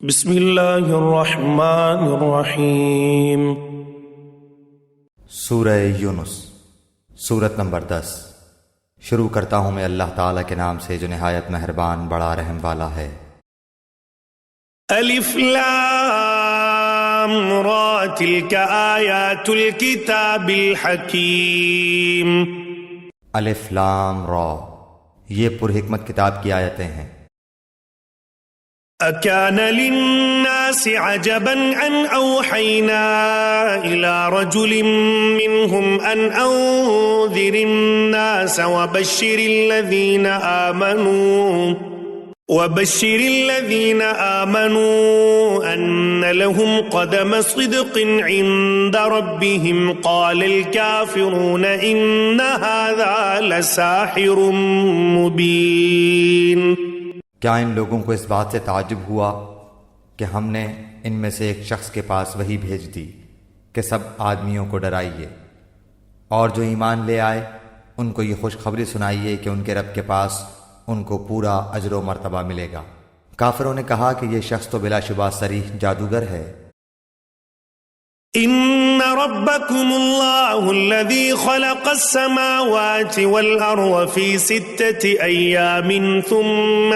بسم اللہ الرحمن الرحیم۔ سورہ یونس، سورت نمبر 10۔ شروع کرتا ہوں میں اللہ تعالیٰ کے نام سے جو نہایت مہربان بڑا رحم والا ہے۔ الف لام را تلک آیات الکتاب الحکیم۔ الف لام را، یہ پرحکمت کتاب کی آیتیں ہیں۔ اکان للناس عجبا ان اوحینا الى رجل منهم ان انذر الناس وبشر الذين آمنوا أن لهم قدم صدق عند ربهم قال الكافرون إن هذا لساحر مبين۔ کیا ان لوگوں کو اس بات سے تعجب ہوا کہ ہم نے ان میں سے ایک شخص کے پاس وحی بھیج دی کہ سب آدمیوں کو ڈرائیے، اور جو ایمان لے آئے ان کو یہ خوشخبری سنائیے کہ ان کے رب کے پاس ان کو پورا اجر و مرتبہ ملے گا۔ کافروں نے کہا کہ یہ شخص تو بلا شبہ صریح جادوگر ہے۔ ان ربکم اللہ الذی خلق السماوات والارض فی 6 ایام ثم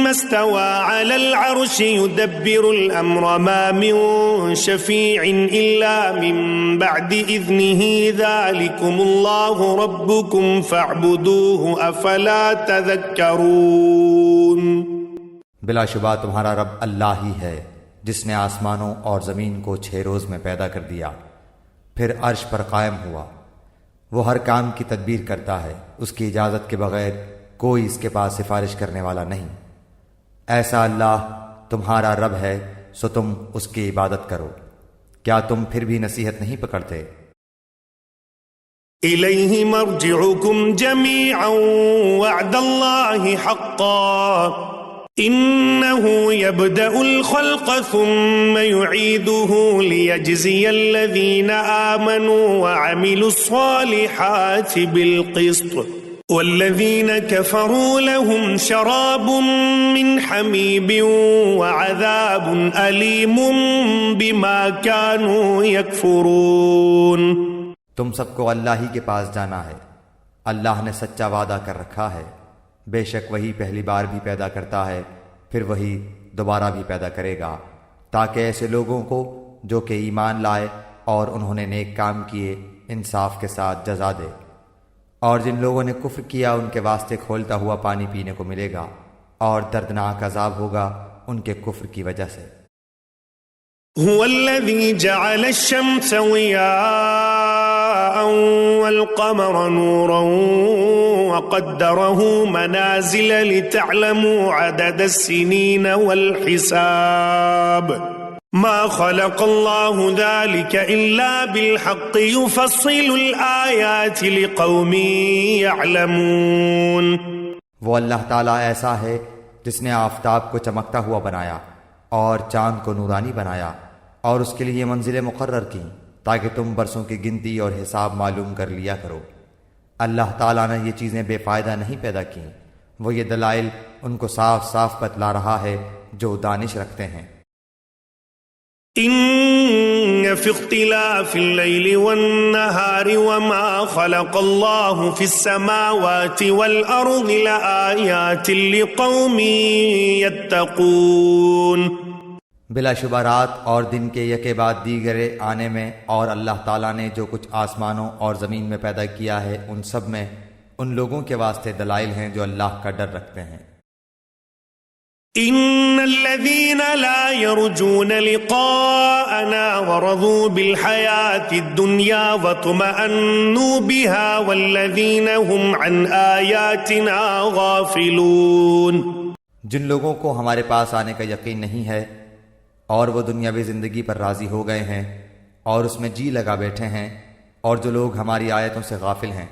استوى على العرش يدبر الامر ما من شفيع الا من بعد اذنه ذلكم الله ربكم فاعبدوه افلا تذكرون۔ بلا شبہ تمہارا رب اللہ ہی ہے جس نے آسمانوں اور زمین کو 6 روز میں پیدا کر دیا، پھر عرش پر قائم ہوا۔ وہ ہر کام کی تدبیر کرتا ہے، اس کی اجازت کے بغیر کوئی اس کے پاس سفارش کرنے والا نہیں۔ ایسا اللہ تمہارا رب ہے، سو تم اس کی عبادت کرو۔ کیا تم پھر بھی نصیحت نہیں پکڑتے؟ الیہ مرجعکم جمیعا وعد اللہ حقا انه يبدأ الخلق ثم يعيده ليجزي الذين آمنوا وعملوا الصالحات بالقسط والذين كفروا لهم شراب من حميم وعذاب أليم بما كانوا يكفرون۔ تم سب کو اللہ ہی کے پاس جانا ہے۔ اللہ نے سچا وعدہ کر رکھا ہے، بے شک وہی پہلی بار بھی پیدا کرتا ہے، پھر وہی دوبارہ بھی پیدا کرے گا، تاکہ ایسے لوگوں کو جو کہ ایمان لائے اور انہوں نے نیک کام کیے انصاف کے ساتھ جزا دے، اور جن لوگوں نے کفر کیا ان کے واسطے کھولتا ہوا پانی پینے کو ملے گا، اور دردناک عذاب ہوگا ان کے کفر کی وجہ سے۔ هو الذي جعل الشمس ضياء والقمر نورا وقدره منازل لتعلموا عدد السنين والحساب ما خلق الله ذلك إلا بالحق يفصل الآيات لقوم يعلمون۔ وہ اللہ تعالیٰ ایسا ہے جس نے آفتاب کو چمکتا ہوا بنایا اور چاند کو نورانی بنایا، اور اس کے لیے منزلیں مقرر کی تاکہ تم برسوں کی گنتی اور حساب معلوم کر لیا کرو۔ اللہ تعالیٰ نے یہ چیزیں بے فائدہ نہیں پیدا کیں، وہ یہ دلائل ان کو صاف صاف بتلا رہا ہے جو دانش رکھتے ہیں۔ ان فی اختلاف اللیل والنہار وما خلق اللہ فی السماوات والارض لآیات لقوم یتقون۔ بلا شبہ رات اور دن کے یکے بعد دیگرے آنے میں اور اللہ تعالیٰ نے جو کچھ آسمانوں اور زمین میں پیدا کیا ہے ان سب میں ان لوگوں کے واسطے دلائل ہیں جو اللہ کا ڈر رکھتے ہیں۔ ان الذين لا يرجون لقاءنا ورضوا بالحياة الدنيا واطمأنوا بها والذين هم عن آياتنا غافلون۔ جن لوگوں کو ہمارے پاس آنے کا یقین نہیں ہے اور وہ دنیاوی زندگی پر راضی ہو گئے ہیں اور اس میں جی لگا بیٹھے ہیں، اور جو لوگ ہماری آیتوں سے غافل ہیں،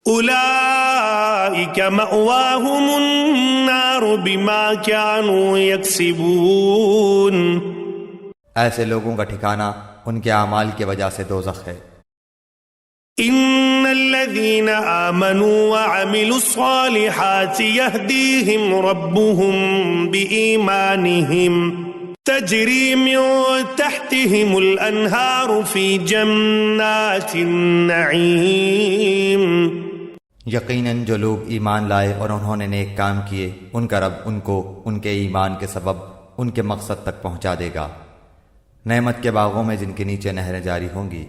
اولئک مأواہم النار بما كانوا یکسبون۔ ایسے لوگوں کا ٹھکانہ ان کے اعمال کی وجہ سے دوزخ ہے۔ إن الذين آمنوا وعملوا الصالحات يهديهم ربهم بإيمانهم تجري من تحتهم الأنهار في جنات النعيم. یقیناً جو لوگ ایمان لائے اور انہوں نے نیک کام کیے، ان کا رب ان کو ان کے ایمان کے سبب ان کے مقصد تک پہنچا دے گا، نعمت کے باغوں میں جن کے نیچے نہریں جاری ہوں گی.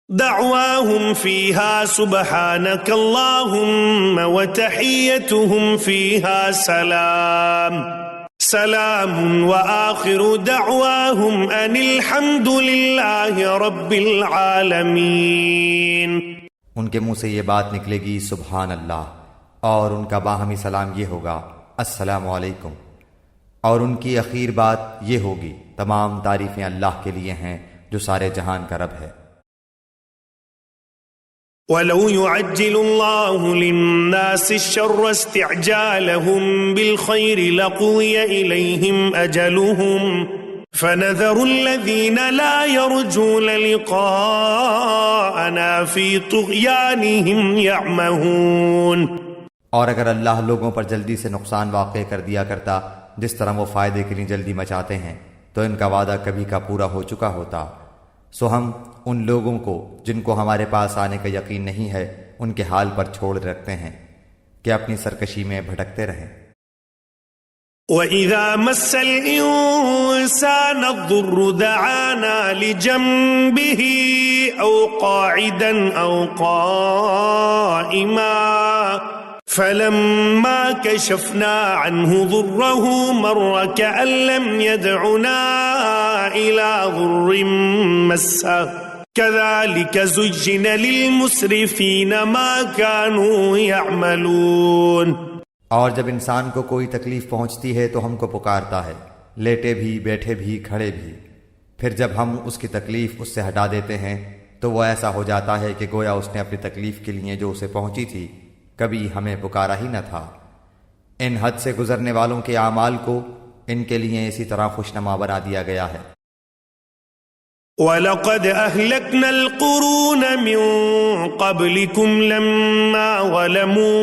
دعواهم فيها سبحانك اللهم وتحيتهم فيها سلام وآخر دعواهم أن الحمد لله رب العالمين. ان کے منہ سے یہ بات نکلے گی سبحان اللہ، اور ان کا باہمی سلام یہ ہوگا السلام علیکم، اور ان کی اخیر بات یہ ہوگی تمام تعریفیں اللہ کے لیے ہیں جو سارے جہان کا رب ہے. وَلَوْ يُعَجِّلُ اللَّهُ لِلنَّاسِ الشَّرَّ اسْتِعْجَالَهُم بِالْخَيْرِ لَقُضِيَ إِلَيْهِمْ أَجَلُهُمْ فَنَذَرُ الَّذِينَ لَا يَرْجُونَ لِقَاءَنَا فِي طُغْيَانِهِمْ يَعْمَهُونَ. اور اگر اللہ لوگوں پر جلدی سے نقصان واقع کر دیا کرتا جس طرح وہ فائدے کے لیے جلدی مچاتے ہیں، تو ان کا وعدہ کبھی کا پورا ہو چکا ہوتا. سو ہم ان لوگوں کو جن کو ہمارے پاس آنے کا یقین نہیں ہے ان کے حال پر چھوڑ رکھتے ہیں کہ اپنی سرکشی میں بھٹکتے رہیں. وَإِذَا مَسَّ الْإِنسَانَ الضُّرُّ دَعَانَا لِجَنبِهِ أَوْ قَاعِدًا أَوْ قَائِمًا فَلَمَّا كَشَفْنَا عَنْهُ ضُرَّهُ مَرَّ كَأَن لَّمْ يَدْعُنَا إِلَى ضُرٍّ مَّسَّهُ كَذَلِكَ زُيِّنَ لِلْمُسْرِفِينَ مَا كَانُوا يَعْمَلُونَ. اور جب انسان کو کوئی تکلیف پہنچتی ہے تو ہم کو پکارتا ہے، لیٹے بھی، بیٹھے بھی، کھڑے بھی. پھر جب ہم اس کی تکلیف اس سے ہٹا دیتے ہیں تو وہ ایسا ہو جاتا ہے کہ گویا اس نے اپنی تکلیف کے لیے جو اسے پہنچی تھی کبھی ہمیں پکارا ہی نہ تھا. ان حد سے گزرنے والوں کے اعمال کو ان کے لیے اسی طرح خوشنما بنا دیا گیا ہے. وَلَقَدْ أَهْلَكْنَا الْقُرُونَ مِنْ قَبْلِكُمْ لَمَّا ظَلَمُوا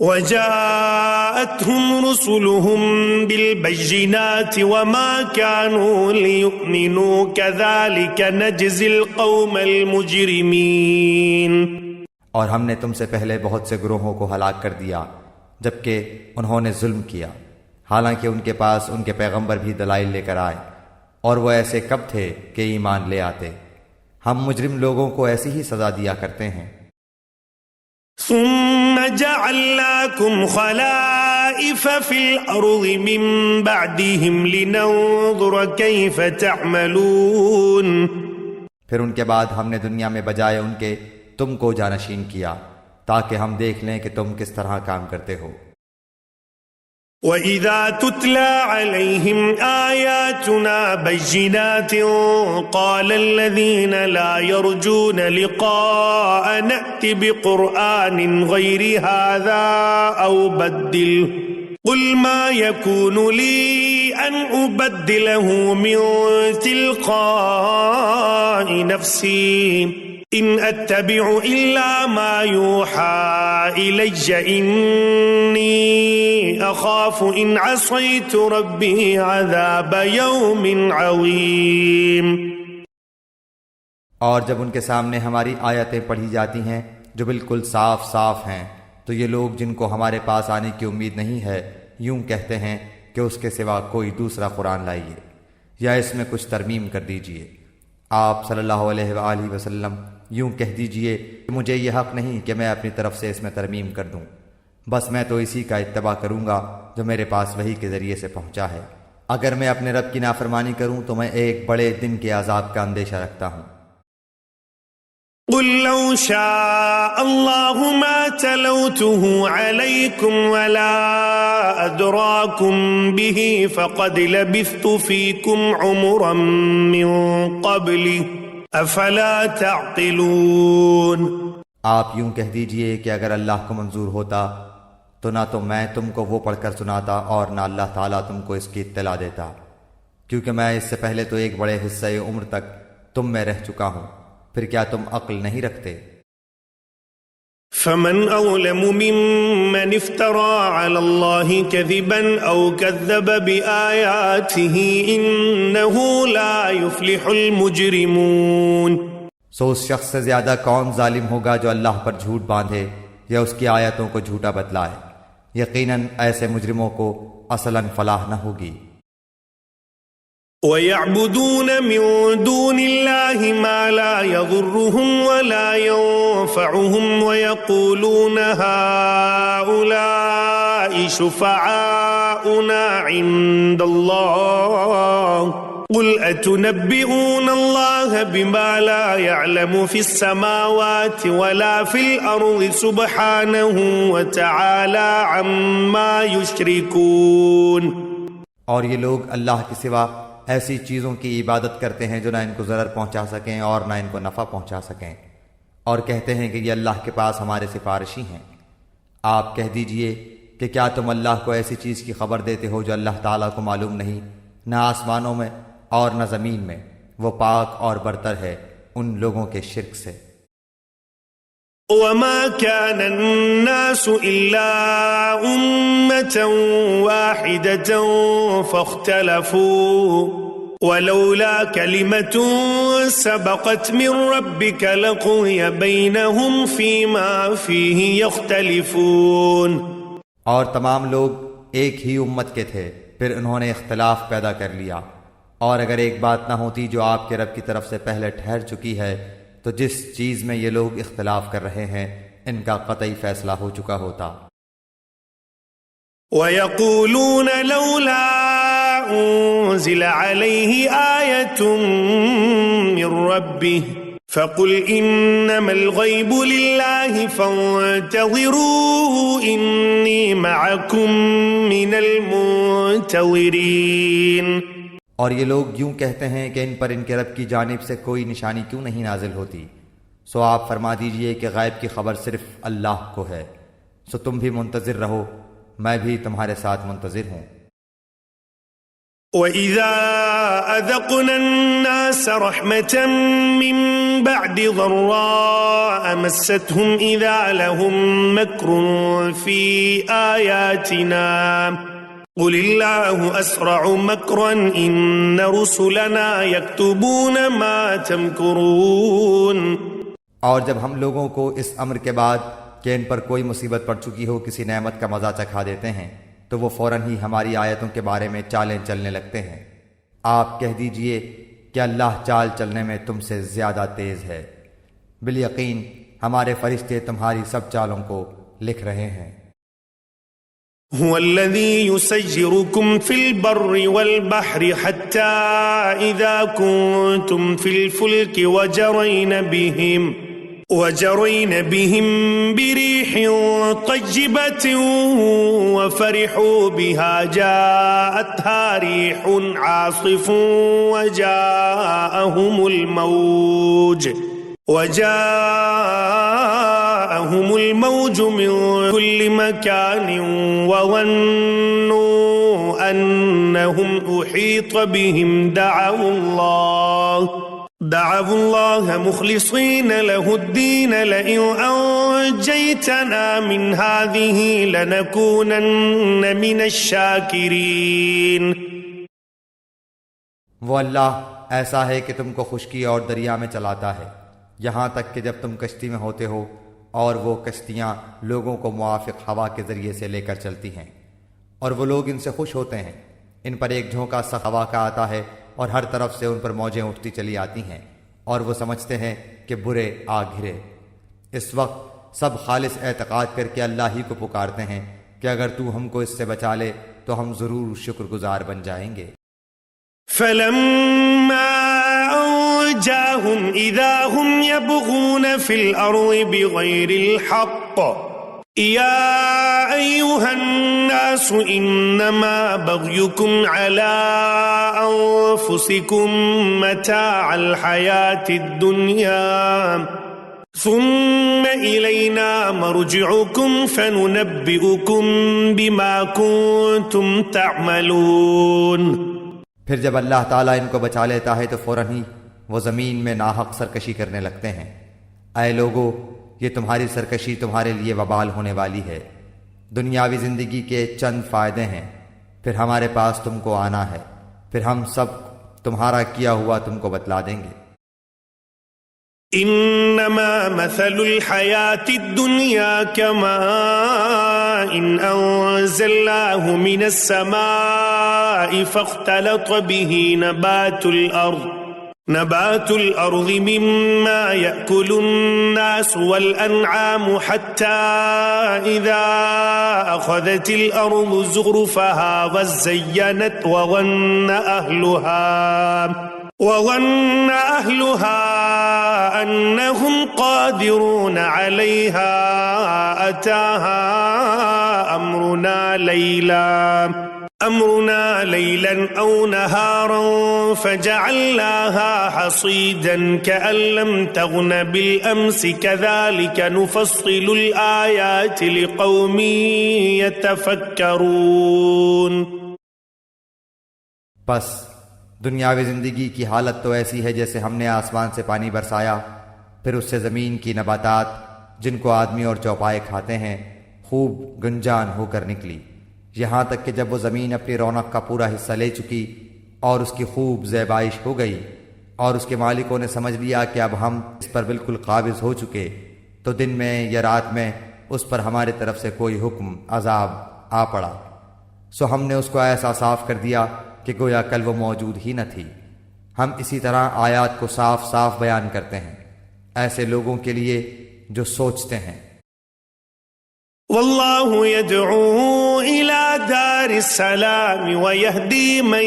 وَجَاءَتْهُمْ رُسُلُهُم بِالْبَيِّنَاتِ وَمَا كَانُوا لِيُؤْمِنُوا كَذَلِكَ نَجْزِي الْقَوْمَ الْمُجْرِمِينَ. اور ہم نے تم سے پہلے بہت سے گروہوں کو ہلاک کر دیا جبکہ انہوں نے ظلم کیا، حالانکہ ان کے پاس ان کے پیغمبر بھی دلائل لے کر آئے، اور وہ ایسے کب تھے کہ ایمان لے آتے. ہم مجرم لوگوں کو ایسی ہی سزا دیا کرتے ہیں. ثم جعلناكم خلائف في الأرض من بعدهم لننظر كيف تعملون. پھر ان کے بعد ہم نے دنیا میں بجائے ان کے تم کو جانشین کیا تاکہ ہم دیکھ لیں کہ تم کس طرح کام کرتے ہو. وَإِذَا تُتْلَى عَلَيْهِمْ آيَاتُنَا بَيِّنَاتٍ قَالَ الَّذِينَ لَا يَرْجُونَ لِقَاءَنَا ائْتِ بِقُرْآنٍ غَيْرِ هَذَا أَوْ بَدِّلْهُ قُلْ مَا يَكُونُ لِي أَنْ أُبَدِّلَهُ مِنْ تِلْقَاءِ نَفْسِي إِنْ أَتَّبِعُ إِلَّا مَا يُوحَى إِلَيَّ إِنِّي أَخَافُ إِنْ عَصَيْتُ رَبِّي عَذَابَ يَوْمٍ عَظِيمٍ. اور جب ان کے سامنے ہماری آیتیں پڑھی جاتی ہیں جو بالکل صاف صاف ہیں تو یہ لوگ جن کو ہمارے پاس آنے کی امید نہیں ہے یوں کہتے ہیں کہ اس کے سوا کوئی دوسرا قرآن لائیے یا اس میں کچھ ترمیم کر دیجئے. آپ صلی اللہ علیہ وآلہ وسلم یوں کہہ دیجئے کہ مجھے یہ حق نہیں کہ میں اپنی طرف سے اس میں ترمیم کر دوں، بس میں تو اسی کا اتباع کروں گا جو میرے پاس وحی کے ذریعے سے پہنچا ہے. اگر میں اپنے رب کی نافرمانی کروں تو میں ایک بڑے دن کے عذاب کا اندیشہ رکھتا ہوں. قُلْ لَوْ شَاءَ اللَّهُ مَا تَلَوْتُهُ عَلَيْكُمْ وَلَا أَدْرَاكُمْ بِهِ فَقَدْ لَبِثْتُ فِيكُمْ عُمُرًا مِّن قَبْلِهِ أَفَلَا تَعْقِلُونَ. آپ یوں کہہ دیجئے کہ اگر اللہ کو منظور ہوتا تو نہ تو میں تم کو وہ پڑھ کر سناتا اور نہ اللہ تعالیٰ تم کو اس کی اطلاع دیتا. کیونکہ میں اس سے پہلے تو ایک بڑے حصہ عمر تک تم میں رہ چکا ہوں، پھر کیا تم عقل نہیں رکھتے؟ فمن أظلم ممن افترى على الله كذبا أو كذب بآياته إنه لا يفلح المجرمون۔ سو اس شخص سے زیادہ کون ظالم ہوگا جو اللہ پر جھوٹ باندھے یا اس کی آیتوں کو جھوٹا بتلائے؟ یقیناً ایسے مجرموں کو اصلاً فلاح نہ ہوگی۔ وَيَعْبُدُونَ مِن دُونِ اللَّهِ مَا لَا يَضُرُّهُمْ وَلَا يَنفَعُهُمْ وَيَقُولُونَ هَؤُلَاءِ شُفَعَاؤُنَا عِندَ اللَّهِ قُلْ أَتُنَبِّئُونَ اللَّهَ بِمَا لَا يَعْلَمُ فِي السَّمَاوَاتِ وَلَا فِي الْأَرْضِ سُبْحَانَهُ وَتَعَالَى عَمَّا يُشْرِكُونَ۔ اور یہ لوگ اللہ کے سوا ایسی چیزوں کی عبادت کرتے ہیں جو نہ ان کو ضرر پہنچا سکیں اور نہ ان کو نفع پہنچا سکیں، اور کہتے ہیں کہ یہ اللہ کے پاس ہمارے سفارشی ہیں۔ آپ کہہ دیجئے کہ کیا تم اللہ کو ایسی چیز کی خبر دیتے ہو جو اللہ تعالیٰ کو معلوم نہیں، نہ آسمانوں میں اور نہ زمین میں؟ وہ پاک اور برتر ہے ان لوگوں کے شرک سے۔ وَمَا كَانَ النَّاسُ إِلَّا أُمَّةً وَاحِدَةً فَاخْتَلَفُوا وَلَوْلَا كَلِمَةٌ سَبَقَتْ مِن رَّبِّكَ لَقُضِيَ بَيْنَهُمْ فِيمَا فِيهِ يَخْتَلِفُونَ۔ اور تمام لوگ ایک ہی امت کے تھے، پھر انہوں نے اختلاف پیدا کر لیا، اور اگر ایک بات نہ ہوتی جو آپ کے رب کی طرف سے پہلے ٹھہر چکی ہے تو جس چیز میں یہ لوگ اختلاف کر رہے ہیں ان کا قطعی فیصلہ ہو چکا ہوتا۔ وَيَقُولُونَ لَوْلَا أُنزِلَ عَلَيْهِ آيَةٌ مِّن رَّبِّهِ فَقُلْ إِنَّمَا الْغَيْبُ لِلَّهِ فَانتَظِرُوا إِنِّي مَعَكُم مِّنَ الْمُنتَظِرِينَ۔ اور یہ لوگ یوں کہتے ہیں کہ ان پر ان کے رب کی جانب سے کوئی نشانی کیوں نہیں نازل ہوتی؟ سو آپ فرما دیجئے کہ غیب کی خبر صرف اللہ کو ہے، سو تم بھی منتظر رہو، میں بھی تمہارے ساتھ منتظر ہوں۔ وَإِذَا أَذَقْنَا النَّاسَ رَحْمَةً مِّن بَعْدِ ضَرَّاءَ مَسَّتْهُمْ إِذَا لَهُم مَّكْرٌ فِي آيَاتِنَا قُلِ اللَّهُ أَسْرَعُ مَكْرًا إِنَّ رُسُلَنَا يَكْتُبُونَ مَا تَمْكُرُونَ۔ اور جب ہم لوگوں کو اس امر کے بعد کہ ان پر کوئی مصیبت پڑ چکی ہو کسی نعمت کا مزہ چکھا دیتے ہیں تو وہ فوراً ہی ہماری آیتوں کے بارے میں چالیں چلنے لگتے ہیں۔ آپ کہہ دیجئے کہ اللہ چال چلنے میں تم سے زیادہ تیز ہے، بالیقین ہمارے فرشتے تمہاری سب چالوں کو لکھ رہے ہیں۔ هو الذي يسيركم في البر والبحر حتى إذا كنتم في الفلك وجرين بهم بريح طيبة وفرحوا بها جاءتها ريح عاصف وجاءهم الموج من كل مكان وظنوا أنهم أحيط بهم دعوا الله مخلصين له الدين لئن أنجيتنا من هذه لنكونن من الشاكرين۔ وہ اللہ ایسا ہے کہ تم کو خشکی اور دریا میں چلاتا ہے، یہاں تک کہ جب تم کشتی میں ہوتے ہو اور وہ کشتیاں لوگوں کو موافق ہوا کے ذریعے سے لے کر چلتی ہیں، اور وہ لوگ ان سے خوش ہوتے ہیں۔ ان پر ایک جھونکا سخت ہوا کا آتا ہے اور ہر طرف سے ان پر موجیں اٹھتی چلی آتی ہیں، اور وہ سمجھتے ہیں کہ برے آ گھرے۔ اس وقت سب خالص اعتقاد کر کے اللہ ہی کو پکارتے ہیں کہ اگر تو ہم کو اس سے بچا لے تو ہم ضرور شکر گزار بن جائیں گے۔ فَلَمَّا أَنجَاهُمْ إِذَا هُمْ يَبْغُونَ فِي الْأَرْضِ بِغَيْرِ الْحَقِّ يَا أَيُّهَا النَّاسُ إِنَّمَا بَغْيُكُمْ عَلَىٰ أَنفُسِكُمْ مَتَاعَ الْحَيَاةِ الدُّنْيَا ثُمَّ إِلَيْنَا مَرْجِعُكُمْ فَنُنَبِّئُكُمْ بِمَا كُنتُمْ تَعْمَلُونَ۔ پھر جب اللہ تعالیٰ ان کو بچا لیتا ہے تو فوراً ہی وہ زمین میں ناحق سرکشی کرنے لگتے ہیں۔ اے لوگو، یہ تمہاری سرکشی تمہارے لیے وبال ہونے والی ہے۔ دنیاوی زندگی کے چند فائدے ہیں، پھر ہمارے پاس تم کو آنا ہے، پھر ہم سب تمہارا کیا ہوا تم کو بتلا دیں گے۔ انما مثل الحياة الدنيا كماء انزلناه من السماء فاختلط به نبات الأرض مما يأكل الناس والأنعام حتى إذا أخذت الأرض زخرفها وزينت وظن أهلها أنهم قادرون عليها أتاها أمرنا ليلا أو نهارا فجعلناها حصيدا كأن لم تغن بالأمس كذلك نفصل الآيات لقوم يتفكرون۔ بس دنیاوی زندگی کی حالت تو ایسی ہے جیسے ہم نے آسمان سے پانی برسایا، پھر اس سے زمین کی نباتات جن کو آدمی اور چوپائے کھاتے ہیں خوب گنجان ہو کر نکلی، یہاں تک کہ جب وہ زمین اپنی رونق کا پورا حصہ لے چکی اور اس کی خوب زیبائش ہو گئی اور اس کے مالکوں نے سمجھ لیا کہ اب ہم اس پر بالکل قابض ہو چکے، تو دن میں یا رات میں اس پر ہمارے طرف سے کوئی حکم عذاب آ پڑا، سو ہم نے اس کو ایسا صاف کر دیا کہ گویا کل وہ موجود ہی نہ تھی۔ ہم اسی طرح آیات کو صاف صاف بیان کرتے ہیں ایسے لوگوں کے لیے جو سوچتے ہیں۔ واللہ يدعو إلى دار السلام ويهدي من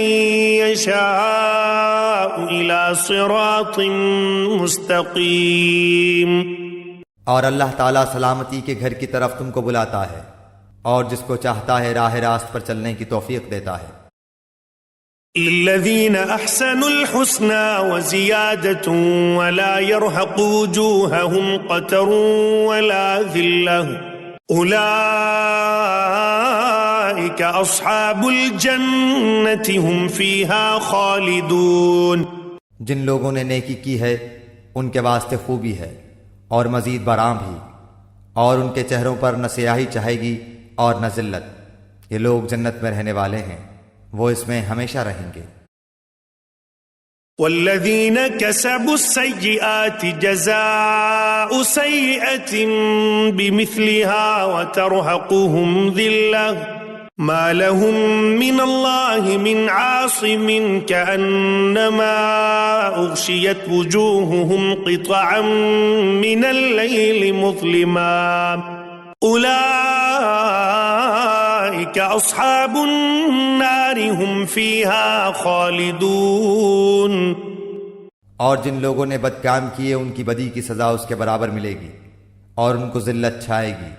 يشاء إلى صراط مستقیم۔ اور اللہ تعالیٰ سلامتی کے گھر کی طرف تم کو بلاتا ہے اور جس کو چاہتا ہے راہ راست پر چلنے کی توفیق دیتا ہے۔ للذین احسنوا الحسنى وزیادة ولا يرهق وجوههم قتر ولا ذلة اولئک اصحاب الجنة هم فيها خالدون۔ جن لوگوں نے نیکی کی ہے ان کے واسطے خوبی ہے اور مزید برآں بھی، اور ان کے چہروں پر نہ سیاہی چاہے گی اور نہ ذلت، یہ لوگ جنت میں رہنے والے ہیں، وہ اس میں ہمیشہ رہیں گے۔ والذین کسبوا السیئات جزاء سیئة بمثلها وترهقهم ذلة ما لهم من اللہ من عاصم كأنما اغشیت وجوههم قطعا من اللیل مظلما اولئک اصحاب النار هم فيها خالدون۔ اور جن لوگوں نے بد کام کیے ان کی بدی کی سزا اس کے برابر ملے گی اور ان کو ذلت چھائے گی،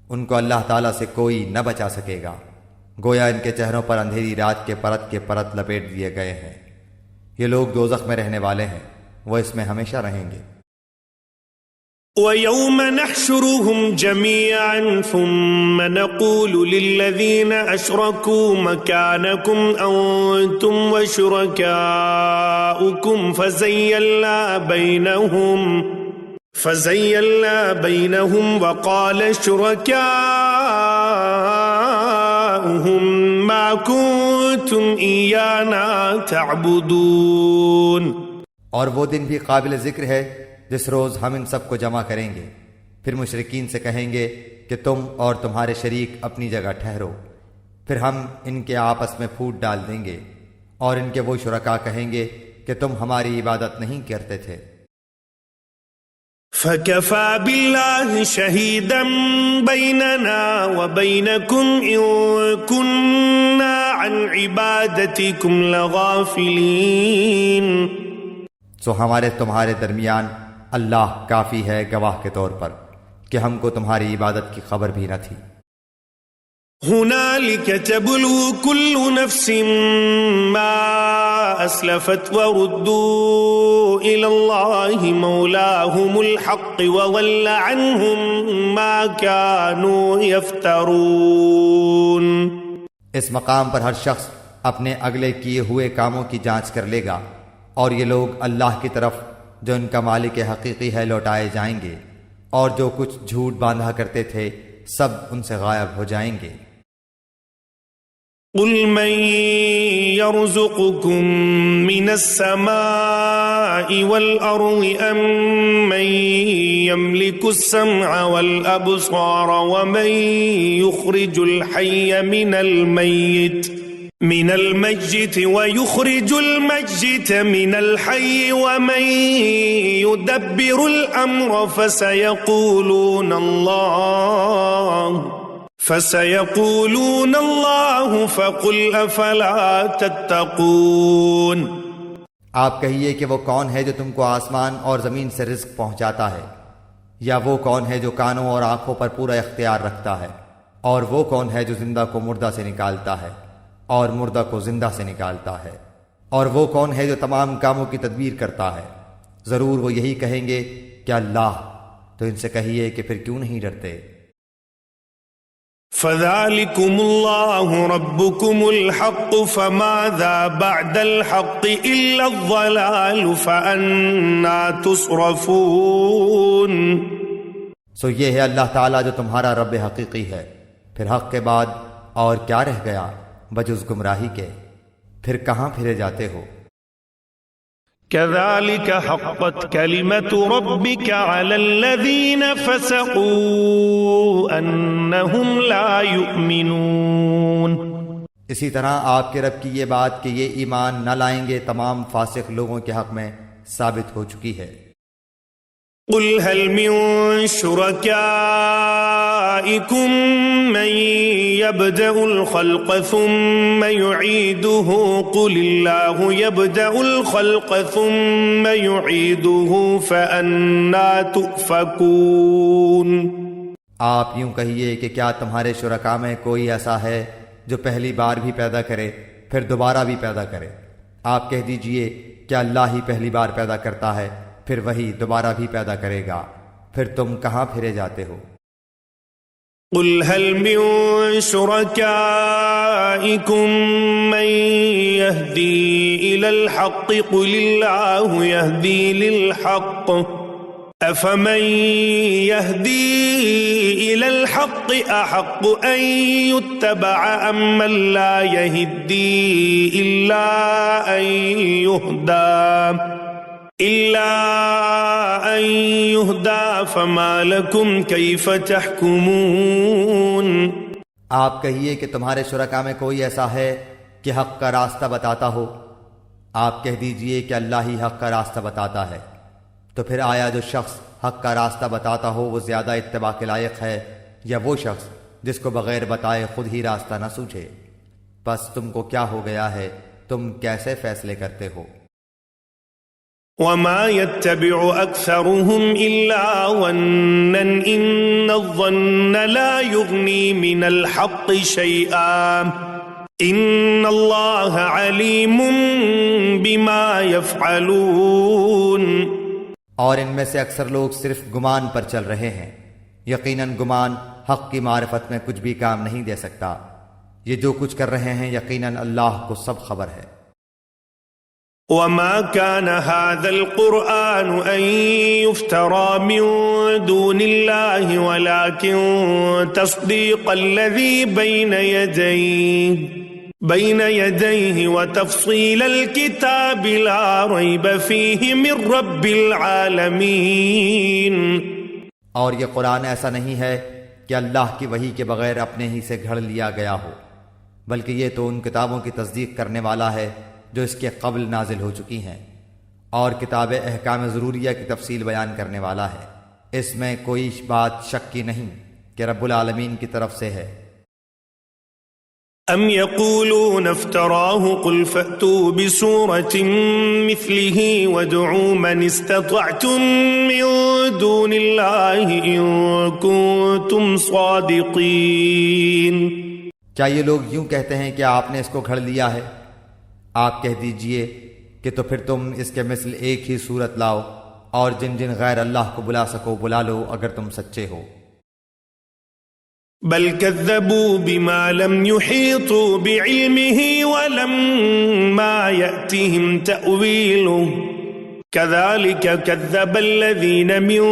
ان کو اللہ تعالیٰ سے کوئی نہ بچا سکے گا، گویا ان کے چہروں پر اندھیری رات کے پرت لپیٹ دیے گئے ہیں۔ یہ لوگ دوزخ میں رہنے والے ہیں، وہ اس میں ہمیشہ رہیں گے۔ وَيَوْمَ نَحْشُرُهُمْ جَمِيعًا ثُمَّ نَقُولُ لِلَّذِينَ أَشْرَكُوا مَكَانَكُمْ أَنْتُمْ وَشُرَكَاؤُكُمْ فَزَيَّلْنَا بَيْنَهُمْ وَقَالَ شُرَكَاؤُهُمْ مَا كُنْتُمْ إِيَّانَا تَعْبُدُونَ۔ اور وہ دن بھی قابل ذکر ہے جس روز ہم ان سب کو جمع کریں گے، پھر مشرکین سے کہیں گے کہ تم اور تمہارے شریک اپنی جگہ ٹھہرو، پھر ہم ان کے آپس میں پھوٹ ڈال دیں گے، اور ان کے وہ شرکا کہیں گے کہ تم ہماری عبادت نہیں کرتے تھے۔ فَكَفَى بِاللَّهِ شَهِيدًا بَيْنَنَا وَبَيْنَكُمْ إِن كُنَّا عَنْ عِبَادَتِكُمْ لَغَافِلِينَ۔ سو ہمارے تمہارے درمیان اللہ کافی ہے گواہ کے طور پر کہ ہم کو تمہاری عبادت کی خبر بھی نہ تھی۔ هنالك تبلو كل نفس ما أسلفت وردوا إلى الله مولاهم الحق وضل عنهم ما كانوا يفترون۔ اس مقام پر ہر شخص اپنے اگلے کیے ہوئے کاموں کی جانچ کر لے گا، اور یہ لوگ اللہ کی طرف جو ان کا مالک حقیقی ہے لوٹائے جائیں گے، اور جو کچھ جھوٹ باندھا کرتے تھے سب ان سے غائب ہو جائیں گے۔ قل من يرزقكم من السماء والأرض أم من يملك السمع والأبصار ومن يخرج الحي من الميت ويخرج الميت من الحي ومن يدبر الأمر فسيقولون الله فقل أفلا تتقون۔ آپ کہیے کہ وہ کون ہے جو تم کو آسمان اور زمین سے رزق پہنچاتا ہے، یا وہ کون ہے جو کانوں اور آنکھوں پر پورا اختیار رکھتا ہے، اور وہ کون ہے جو زندہ کو مردہ سے نکالتا ہے اور مردہ کو زندہ سے نکالتا ہے، اور وہ کون ہے جو تمام کاموں کی تدبیر کرتا ہے؟ ضرور وہ یہی کہیں گے کہ اللہ۔ تو ان سے کہیے کہ پھر کیوں نہیں ڈرتے؟ فَذَلِكُمُ اللَّهُ رَبُّكُمُ الْحَقُّ فَمَاذَا بَعْدَ الْحَقِّ إِلَّا الضَّلَالُ فَأَنَّى تُصْرَفُونَ۔ سو یہ ہے اللہ تعالیٰ جو تمہارا رب حقیقی ہے، پھر حق کے بعد اور کیا رہ گیا بجز گمراہی کے، پھر کہاں پھرے جاتے ہو؟ كَذَلِكَ حَقَّتْ كَلِمَةُ رَبِّكَ عَلَى الَّذِينَ فَسَقُوا أَنَّهُمْ لَا يُؤْمِنُونَ۔ اسی طرح آپ کے رب کی یہ بات کہ یہ ایمان نہ لائیں گے تمام فاسق لوگوں کے حق میں ثابت ہو چکی ہے۔ قل هل من شركائكم من يبدأ الخلق ثم يعيده قل الله يبدأ الخلق ثم يعيده فأنى تؤفكون۔ آپ یوں کہیے کہ کیا تمہارے شرکاء میں کوئی ایسا ہے جو پہلی بار بھی پیدا کرے پھر دوبارہ بھی پیدا کرے؟ آپ کہہ دیجئے کہ اللہ ہی پہلی بار پیدا کرتا ہے پھر وہی دوبارہ بھی پیدا کرے گا، پھر تم کہاں پھرے جاتے ہو؟ قل هل من شركائكم من يهدي إلى الحق قل الله يهدي للحق أفمن يهدي إلى الحق أحق أن يتبع أم من لا يهدي إلا أن يهدى فما لكم كيف تحكمون۔ آپ کہیے کہ تمہارے شرکاء میں کوئی ایسا ہے کہ حق کا راستہ بتاتا ہو؟ آپ کہہ دیجئے کہ اللہ ہی حق کا راستہ بتاتا ہے، تو پھر آیا جو شخص حق کا راستہ بتاتا ہو وہ زیادہ اتباع کے لائق ہے، یا وہ شخص جس کو بغیر بتائے خود ہی راستہ نہ سوچے؟ بس تم کو کیا ہو گیا ہے، تم کیسے فیصلے کرتے ہو؟ وما يتبع أكثرهم إلا ظنا إن الظن لا يغني من الحق شيئا إن الله عليم بما يفعلون۔ اور ان میں سے اکثر لوگ صرف گمان پر چل رہے ہیں، یقیناً گمان حق کی معرفت میں کچھ بھی کام نہیں دے سکتا۔ یہ جو کچھ کر رہے ہیں یقیناً اللہ کو سب خبر ہے۔ وما كان هذا القرآن أن يفترى من دون الله ولكن تصديق الذي بين يديه وتفصيل الكتاب لا ريب فيه من رب العالمين۔ اور یہ قرآن ایسا نہیں ہے کہ اللہ کی وحی کے بغیر اپنے ہی سے گھڑ لیا گیا ہو، بلکہ یہ تو ان کتابوں کی تصدیق کرنے والا ہے جو اس کے قبل نازل ہو چکی ہیں، اور کتاب احکام ضروریہ کی تفصیل بیان کرنے والا ہے۔ اس میں کوئی بات شک کی نہیں کہ رب العالمین کی طرف سے ہے۔ ام يقولون افتراه قل فأتوا بسورة مثله وادعوا من استطعتم من دون الله إن كنتم صادقين۔ کیا یہ لوگ یوں کہتے ہیں کہ آپ نے اس کو گھڑ لیا ہے؟ آپ کہہ دیجئے کہ تو پھر تم اس کے مثل ایک ہی صورت لاؤ، اور جن جن غیر اللہ کو بلا سکو بلا لو اگر تم سچے ہو۔ بل كذبوا بما لم يحيطوا بعلمه ولما يأتهم تأويله كذلك كذب الذين من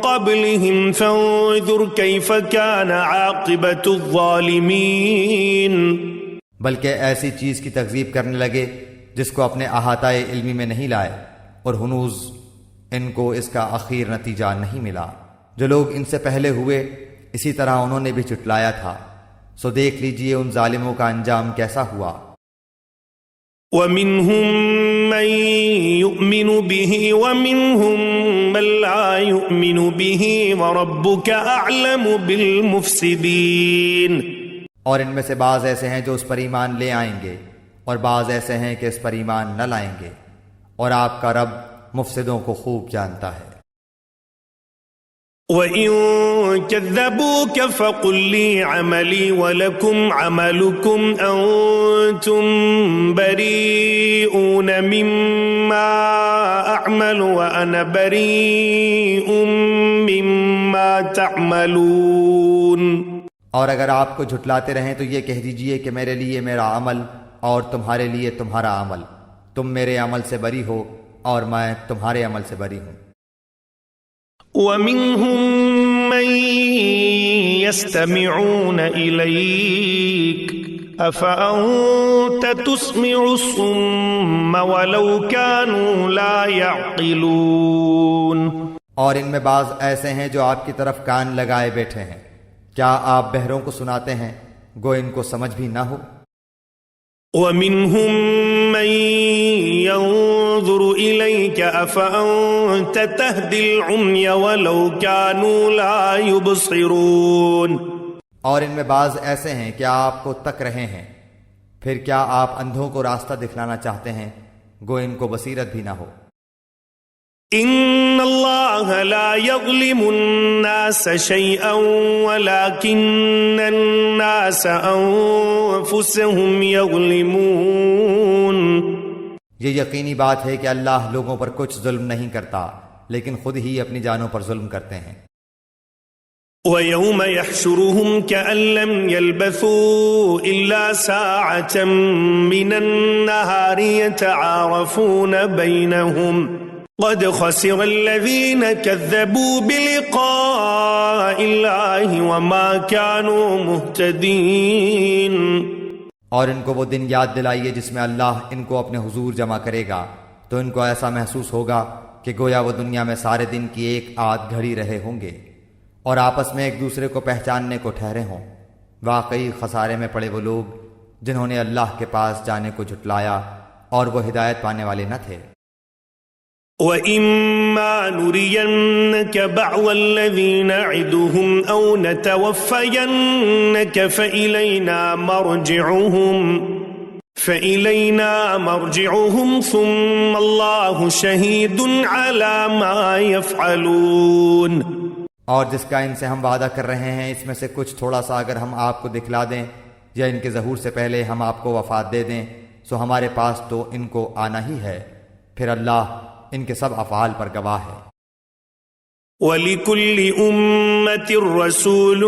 قبلهم فانظر كيف كان عاقبة الظالمين. بلکہ ایسی چیز کی تکذیب کرنے لگے جس کو اپنے احاطۂ علمی میں نہیں لائے، اور ہنوز ان کو اس کا اخیر نتیجہ نہیں ملا. جو لوگ ان سے پہلے ہوئے اسی طرح انہوں نے بھی جھٹلایا تھا، سو دیکھ لیجئے ان ظالموں کا انجام کیسا ہوا. وَمِنْهُمْ مَنْ يُؤْمِنُ بِهِ وَمِنْهُمْ مَنْ لَا يُؤْمِنُ بِهِ وَرَبُّكَ أَعْلَمُ بِالْمُفْسِدِينَ. اور ان میں سے بعض ایسے ہیں جو اس پر ایمان لے آئیں گے، اور بعض ایسے ہیں کہ اس پر ایمان نہ لائیں گے، اور آپ کا رب مفسدوں کو خوب جانتا ہے. وَإِن كَذَّبُوكَ فَقُلْ لِي عَمَلِي وَلَكُمْ عَمَلُكُمْ أَنْتُمْ بَرِيئُونَ مِمَّا أَعْمَلُ وَأَنَا بَرِيءٌ مِّمَّا تَعْمَلُونَ. اور اگر آپ کو جھٹلاتے رہیں تو یہ کہہ دیجئے کہ میرے لیے میرا عمل اور تمہارے لیے تمہارا عمل، تم میرے عمل سے بری ہو اور میں تمہارے عمل سے بری ہوں. وَمِنْهُمْ مَنْ يَسْتَمِعُونَ إِلَيْكَ أَفَأَنْتَ تُسْمِعُ الصُّمَّ وَلَوْ كَانُوا لَا يَعْقِلُونَ. اور ان میں بعض ایسے ہیں جو آپ کی طرف کان لگائے بیٹھے ہیں، کیا آپ بہروں کو سناتے ہیں گو ان کو سمجھ بھی نہ ہو. وَمِنْهُمْ مَنْ يَنْظُرُ إِلَيْكَ أَفَأَنْتَ تَهْدِي الْعُمْيَ وَلَوْ كَانُوا لَا يُبْصِرُونَ. اور ان میں بعض ایسے ہیں کہ آپ کو تک رہے ہیں، پھر کیا آپ اندھوں کو راستہ دکھلانا چاہتے ہیں گو ان کو بصیرت بھی نہ ہو. إِنَّ اللَّهَ لَا يَظْلِمُ النَّاسَ شَيْئًا وَلَكِنَّ النَّاسَ أَنفُسَهُمْ يَظْلِمُونَ. یہ یقینی بات ہے کہ اللہ لوگوں پر کچھ ظلم نہیں کرتا، لیکن خود ہی اپنی جانوں پر ظلم کرتے ہیں. وَيَوْمَ يَحْشُرُهُمْ كَأَن لَّمْ يَلْبَثُوا إِلَّا سَاعَةً مِّنَ النَّهَارِ يَتَعَارَفُونَ بَيْنَهُمْ قد خسر الذين كذبوا بلقاء الله وما كانوا مهتدين. اور ان کو وہ دن یاد دلائیے جس میں اللہ ان کو اپنے حضور جمع کرے گا، تو ان کو ایسا محسوس ہوگا کہ گویا وہ دنیا میں سارے دن کی ایک آدھ گھڑی رہے ہوں گے اور آپس میں ایک دوسرے کو پہچاننے کو ٹھہرے ہوں. واقعی خسارے میں پڑے وہ لوگ جنہوں نے اللہ کے پاس جانے کو جھٹلایا اور وہ ہدایت پانے والے نہ تھے. وَإِمَّا نُرِيَنَّكَ بَعْضَ الَّذِي نَعِدُهُمْ أَوْ نَتَوَفَّيَنَّكَ فَإِلَيْنَا مَرْجِعُهُمْ ثُمَّ اللَّهُ شَهِيدٌ عَلَى مَا يَفْعَلُونَ. اور جس کا ان سے ہم وعدہ کر رہے ہیں اس میں سے کچھ تھوڑا سا اگر ہم آپ کو دکھلا دیں یا ان کے ظہور سے پہلے ہم آپ کو وفات دے دیں، سو ہمارے پاس تو ان کو آنا ہی ہے، پھر اللہ ان کے سب افعال پر گواہ ہے. وَلِكُلِّ أُمَّةٍ رَسُولٌ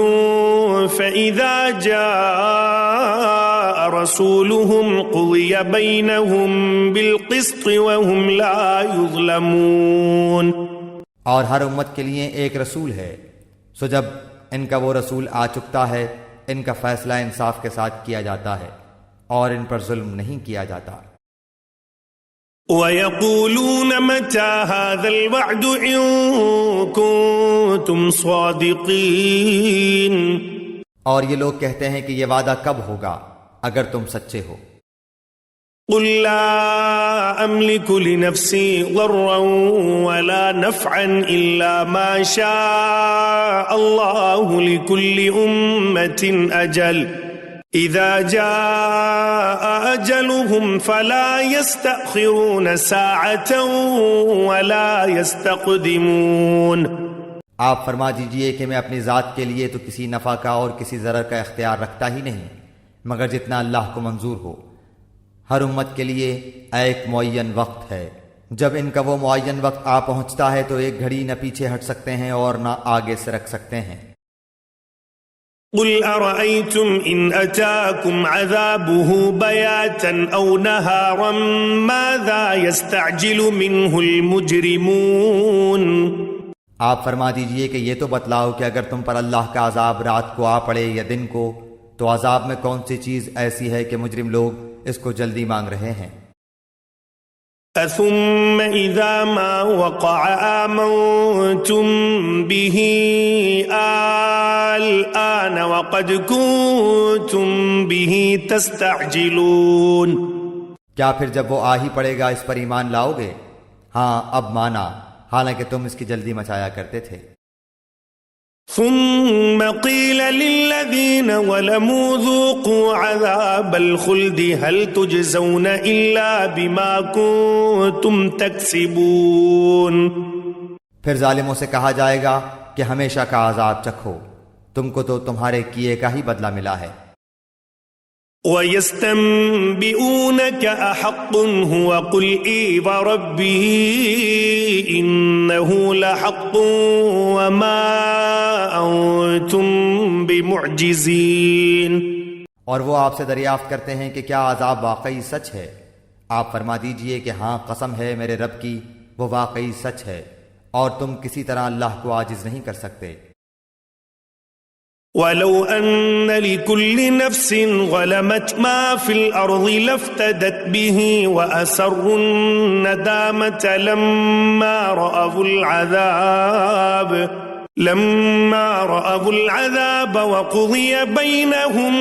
فَإِذَا جَاءَ رَسُولُهُمْ قُضِيَ بَيْنَهُمْ بِالْقِسْطِ وَهُمْ لَا يُظْلَمُونَ. اور ہر امت کے لیے ایک رسول ہے، سو جب ان کا وہ رسول آ چکتا ہے ان کا فیصلہ انصاف کے ساتھ کیا جاتا ہے اور ان پر ظلم نہیں کیا جاتا. وَيَقُولُونَ مَتَى هَذَا الْوَعْدُ إِن كُنتُمْ صَادِقِينَ. اور یہ لوگ کہتے ہیں کہ یہ وعدہ کب ہوگا اگر تم سچے ہو. قُل لَّا أَمْلِكُ لِنَفْسِي ضَرًّا وَلَا نَفْعًا إِلَّا مَا شَاءَ اللَّهُ لِكُلِّ أُمَّةٍ أَجَلٌ إِذَا جَاءَ أَجَلُهُمْ فَلَا يَسْتَأْخِرُونَ سَاعَةً وَلَا يَسْتَقْدِمُونَ. آپ فرما دیجئے کہ میں اپنی ذات کے لیے تو کسی نفع کا اور کسی ضرر کا اختیار رکھتا ہی نہیں مگر جتنا اللہ کو منظور ہو. ہر امت کے لیے ایک معین وقت ہے، جب ان کا وہ معین وقت آ پہنچتا ہے تو ایک گھڑی نہ پیچھے ہٹ سکتے ہیں اور نہ آگے سے رکھ سکتے ہیں. قل أرأيتم إن أتاكم عذابه بياتا أو نهارا ماذا يستعجل منه المجرمون؟ آپ فرما دیجئے کہ یہ تو بتلاؤ کہ اگر تم پر اللہ کا عذاب رات کو آ پڑے یا دن کو تو عذاب میں کون سی چیز ایسی ہے کہ مجرم لوگ اس کو جلدی مانگ رہے ہیں؟ ثم إذا ما وقع آمنتم به الآن وقد كنتم به تستعجلون؟ کیا پھر جب وہ آ ہی پڑے گا اس پر ایمان لاؤ گے؟ ہاں اب مانا، حالانکہ تم اس کی جلدی مچایا کرتے تھے۔ ثم قيل للذين ظلموا ذوقوا عذاب الخلد هل تجزون إلا بما كنتم تكسبون؟ پھر ظالموں سے کہا جائے گا کہ ہمیشہ کا عذاب چکھو، تم کو تو تمہارے کیے کا ہی بدلہ ملا ہے۔ وَيَسْتَنبِئُونَكَ أَحَقٌّ هُوَ قُلْ إِي وَرَبِّي إِنَّهُ لَحَقٌّ وَمَا أَنْتُمْ بِمُعْجِزِينَ۔ اور وہ آپ سے دریافت کرتے ہیں کہ کیا عذاب واقعی سچ ہے؟ آپ فرما دیجئے کہ ہاں قسم ہے میرے رب کی، وہ واقعی سچ ہے اور تم کسی طرح اللہ کو عاجز نہیں کر سکتے۔ وَلَوْ أَنَّ لِكُلِّ نَفْسٍ ظَلَمَتْ مَا فِي الْأَرْضِ لَافْتَدَتْ بِهِ وَأَسَرُّوا النَّدَامَةَ لَمَّا رَأَوُا الْعَذَابَ وَقُضِيَ بَيْنَهُم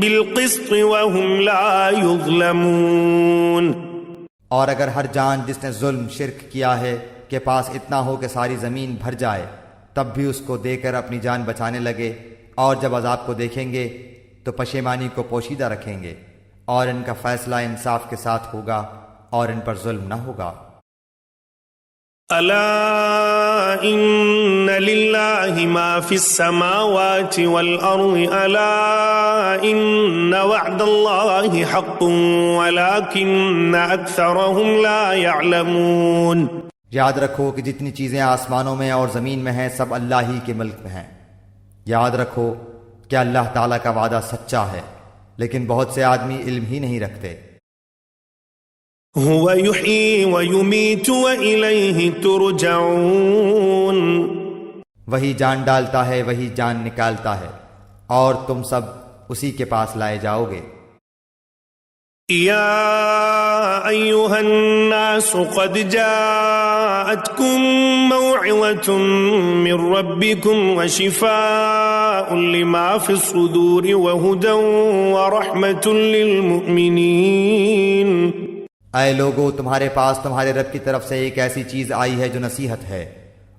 بِالْقِسْطِ وَهُمْ لَا يُظْلَمُونَ۔ اور اگر ہر جان جس نے ظلم شرک کیا ہے کے پاس اتنا ہو کہ ساری زمین بھر جائے تب بھی اس کو دے کر اپنی جان بچانے لگے، اور جب عذاب کو دیکھیں گے تو پشیمانی کو پوشیدہ رکھیں گے، اور ان کا فیصلہ انصاف کے ساتھ ہوگا اور ان پر ظلم نہ ہوگا۔ الا ان للہ ما فی السماوات والارض الا ان وعد اللہ حق ولکن اکثرهم لا يعلمون۔ یاد رکھو کہ جتنی چیزیں آسمانوں میں اور زمین میں ہیں سب اللہ ہی کے ملک میں ہیں۔ یاد رکھو کہ اللہ تعالیٰ کا وعدہ سچا ہے، لیکن بہت سے آدمی علم ہی نہیں رکھتے۔ هو يحيي ويميت وإليه ترجعون۔ وہی جان ڈالتا ہے، وہی جان نکالتا ہے، اور تم سب اسی کے پاس لائے جاؤ گے۔ یا ایھا الناس قد جاءتکم موعظۃ من ربکم وشفاء لما فی الصدور وہدی ورحمۃ للمؤمنین۔ اے لوگو، تمہارے پاس تمہارے رب کی طرف سے ایک ایسی چیز آئی ہے جو نصیحت ہے،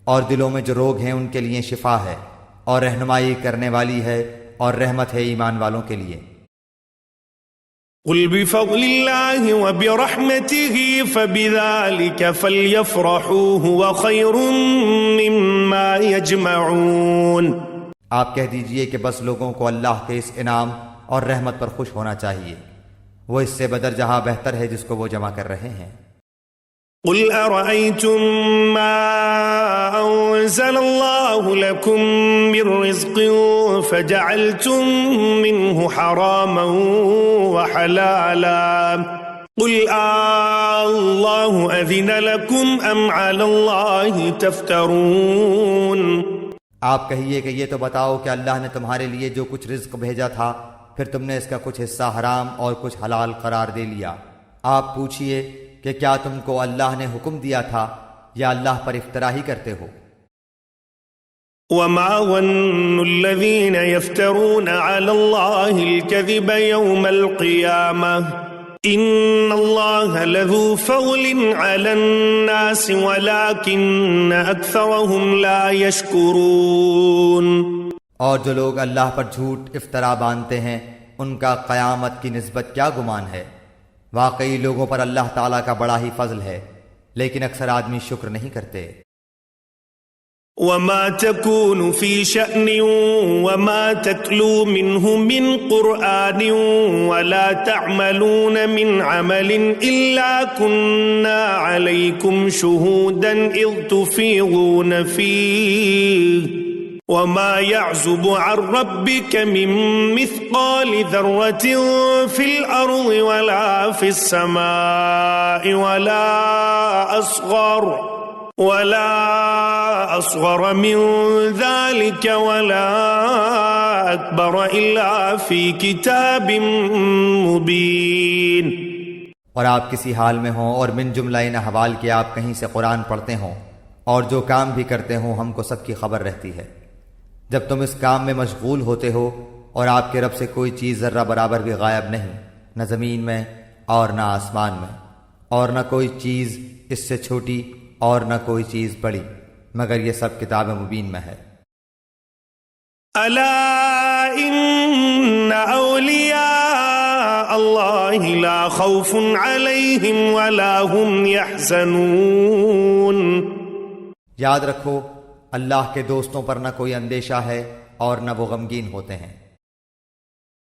اور دلوں میں جو روگ ہیں ان کے لیے شفا ہے، اور رہنمائی کرنے والی ہے، اور رحمت ہے ایمان والوں کے لیے۔ قل بفضل اللہ وبرحمتہ فبذلک فلیفرحوا هو خیر مما یجمعون۔ آپ کہہ دیجئے کہ بس لوگوں کو اللہ کے اس انعام اور رحمت پر خوش ہونا چاہیے، وہ اس سے بدرجہ بہتر ہے جس کو وہ جمع کر رہے ہیں۔ قل ارأيتم ما انزل الله لكم من رزق فجعلتم منه حراما وحلالا قل الله اذن لكم ام على الله تفترون۔ آپ کہیے کہ یہ تو بتاؤ کہ اللہ نے تمہارے لیے جو کچھ رزق بھیجا تھا پھر تم نے اس کا کچھ حصہ حرام اور کچھ حلال قرار دے لیا۔ آپ پوچھئے کہ کیا تم کو اللہ نے حکم دیا تھا یا اللہ پر افطرا ہی کرتے ہو؟ وما ظن الذين يفترون على الله الكذب يوم القيامة إن الله لذو فضل على الناس ولكن أكثرهم لا يشكرون۔ اور جو لوگ اللہ پر جھوٹ افطرا باندھتے ہیں ان کا قیامت کی نسبت کیا گمان ہے؟ واقعی لوگوں پر اللہ تعالیٰ کا بڑا ہی فضل ہے، لیکن اکثر آدمی شکر نہیں کرتے۔ وما تكون في شأن وما تتلو منه من قرآن ولا تعملون من عمل إلا كنا عليكم شهودا إذ تفيضون فيه وما يعزب عن ربك من مثقال ذرة في الأرض ولا في السماء ولا أصغر من ذلك ولا أكبر إلا في كتاب مبين۔ اور آپ کسی حال میں ہوں اور من جملہ ان احوال کے آپ کہیں سے قرآن پڑھتے ہوں اور جو کام بھی کرتے ہوں ہم کو سب کی خبر رہتی ہے۔ جب تم اس کام میں مشغول ہوتے ہو اور آپ کے رب سے کوئی چیز ذرہ برابر بھی غائب نہیں، نہ زمین میں اور نہ آسمان میں، اور نہ کوئی چیز اس سے چھوٹی اور نہ کوئی چیز بڑی، مگر یہ سب کتاب مبین میں ہے۔ الا ان اولیاء اللہ لا خوف علیہم ولا هم يحزنون۔ یاد رکھو اللہ کے دوستوں پر نہ کوئی اندیشہ ہے اور نہ وہ غمگین ہوتے ہیں۔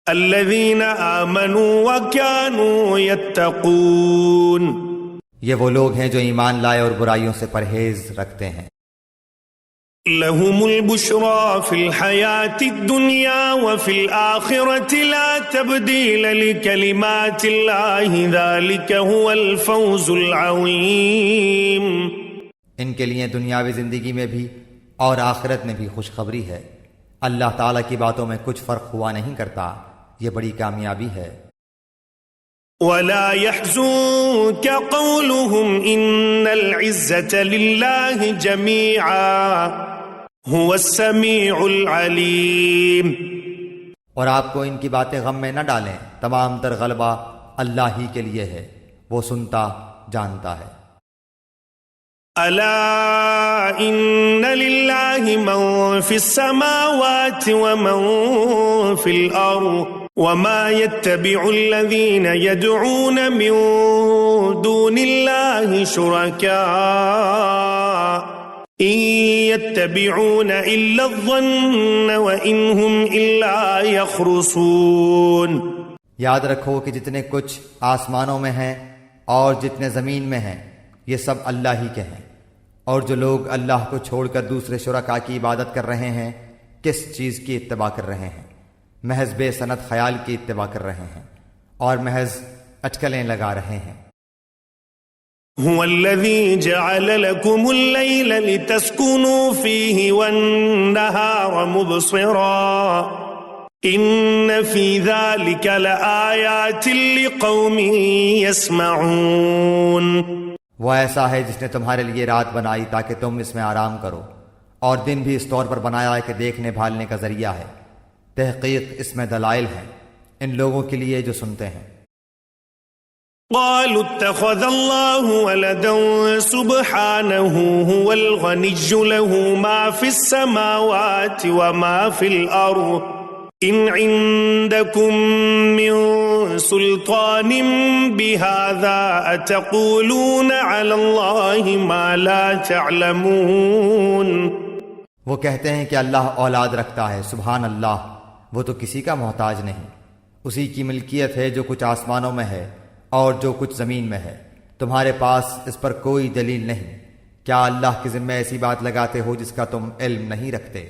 الذین آمنوا وکانوا یتقون۔ یہ وہ لوگ ہیں جو ایمان لائے اور برائیوں سے پرہیز رکھتے ہیں۔ لهم البشرى في الحياة الدنيا وفي الآخرة لا تبديل لكلمات الله ذلك هو الفوز العظيم۔ ان کے لیے دنیاوی زندگی میں بھی اور آخرت میں بھی خوشخبری ہے، اللہ تعالیٰ کی باتوں میں کچھ فرق ہوا نہیں کرتا، یہ بڑی کامیابی ہے۔ ولا يحزنك قولهم إن العزة لله جميعا هو السميع العليم۔ اور آپ کو ان کی باتیں غم میں نہ ڈالیں، تمام تر غلبہ اللہ ہی کے لیے ہے، وہ سنتا جانتا ہے۔ الا ان لله من في السماوات ومن في الارض وما يتبع الذين يدعون من دون الله شركاء إن يتبعون إلا الظن وإن هم إلا يخرصون۔ یاد رکھو کہ جتنے کچھ آسمانوں میں ہیں اور جتنے زمین میں ہیں یہ سب اللہ ہی کے ہیں، اور جو لوگ اللہ کو چھوڑ کر دوسرے شرکاء کی عبادت کر رہے ہیں کس چیز کی اتباع کر رہے ہیں؟ محض بے سند خیال کی اتباع کر رہے ہیں اور محض اٹکلیں لگا رہے ہیں۔ هو الذي جعل لكم الليل لتسكنوا فيه والنهار مبصرا إن في ذلك لآيات لقوم يسمعون۔ وہ ایسا ہے جس نے تمہارے لیے رات بنائی تاکہ تم اس میں آرام کرو، اور دن بھی اس طور پر بنایا ہے کہ دیکھنے بھالنے کا ذریعہ ہے، تحقیق اس میں دلائل ہیں ان لوگوں کے لیے جو سنتے ہیں۔ قالوا اتخذ الله ولدا سبحانه هو الغني له ما في السماوات وما في الأرض إن عندكم من سلطان بهذا أتقولون على الله ما لا تعلمون۔ وہ کہتے ہیں کہ اللہ اولاد رکھتا ہے، سبحان اللہ، وہ تو کسی کا محتاج نہیں، اسی کی ملکیت ہے جو کچھ آسمانوں میں ہے اور جو کچھ زمین میں ہے، تمہارے پاس اس پر کوئی دلیل نہیں، کیا اللہ کے ذمہ ایسی بات لگاتے ہو جس کا تم علم نہیں رکھتے؟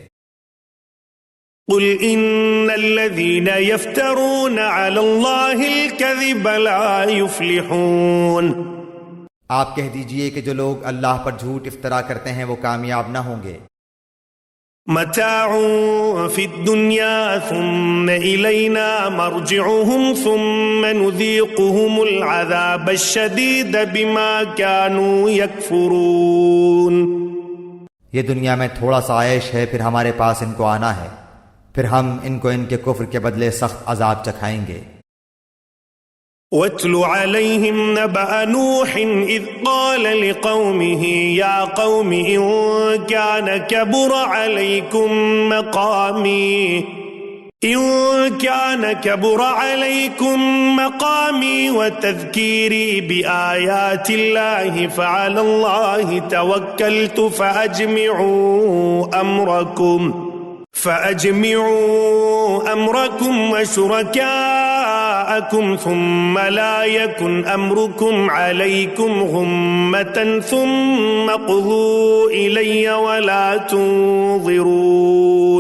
قل ان الذين يفترون على الله الكذب لا يفلحون۔ آپ کہہ دیجئے کہ جو لوگ اللہ پر جھوٹ افطرا کرتے ہیں وہ کامیاب نہ ہوں گے۔ متاع في الدنيا ثم إلينا مرجعهم ثم نذيقهم العذاب الشديد بما كانوا يكفرون۔ یہ دنیا میں تھوڑا سا عیش ہے، پھر ہمارے پاس ان کو آنا ہے، پھر ہم ان کو ان کے کفر کے بدلے سخت عذاب چکھائیں گے۔ واتل عليهم نبأ نوح إذ قال لقومه يا قوم إن كان كبر عليكم مقامي وتذكيري بآيات الله فعلى الله توكلت فأجمعوا أمركم وشركاءكم ثم لا يكن أمركم عليكم غمة ثم قضوا إلي ولا تنظرون۔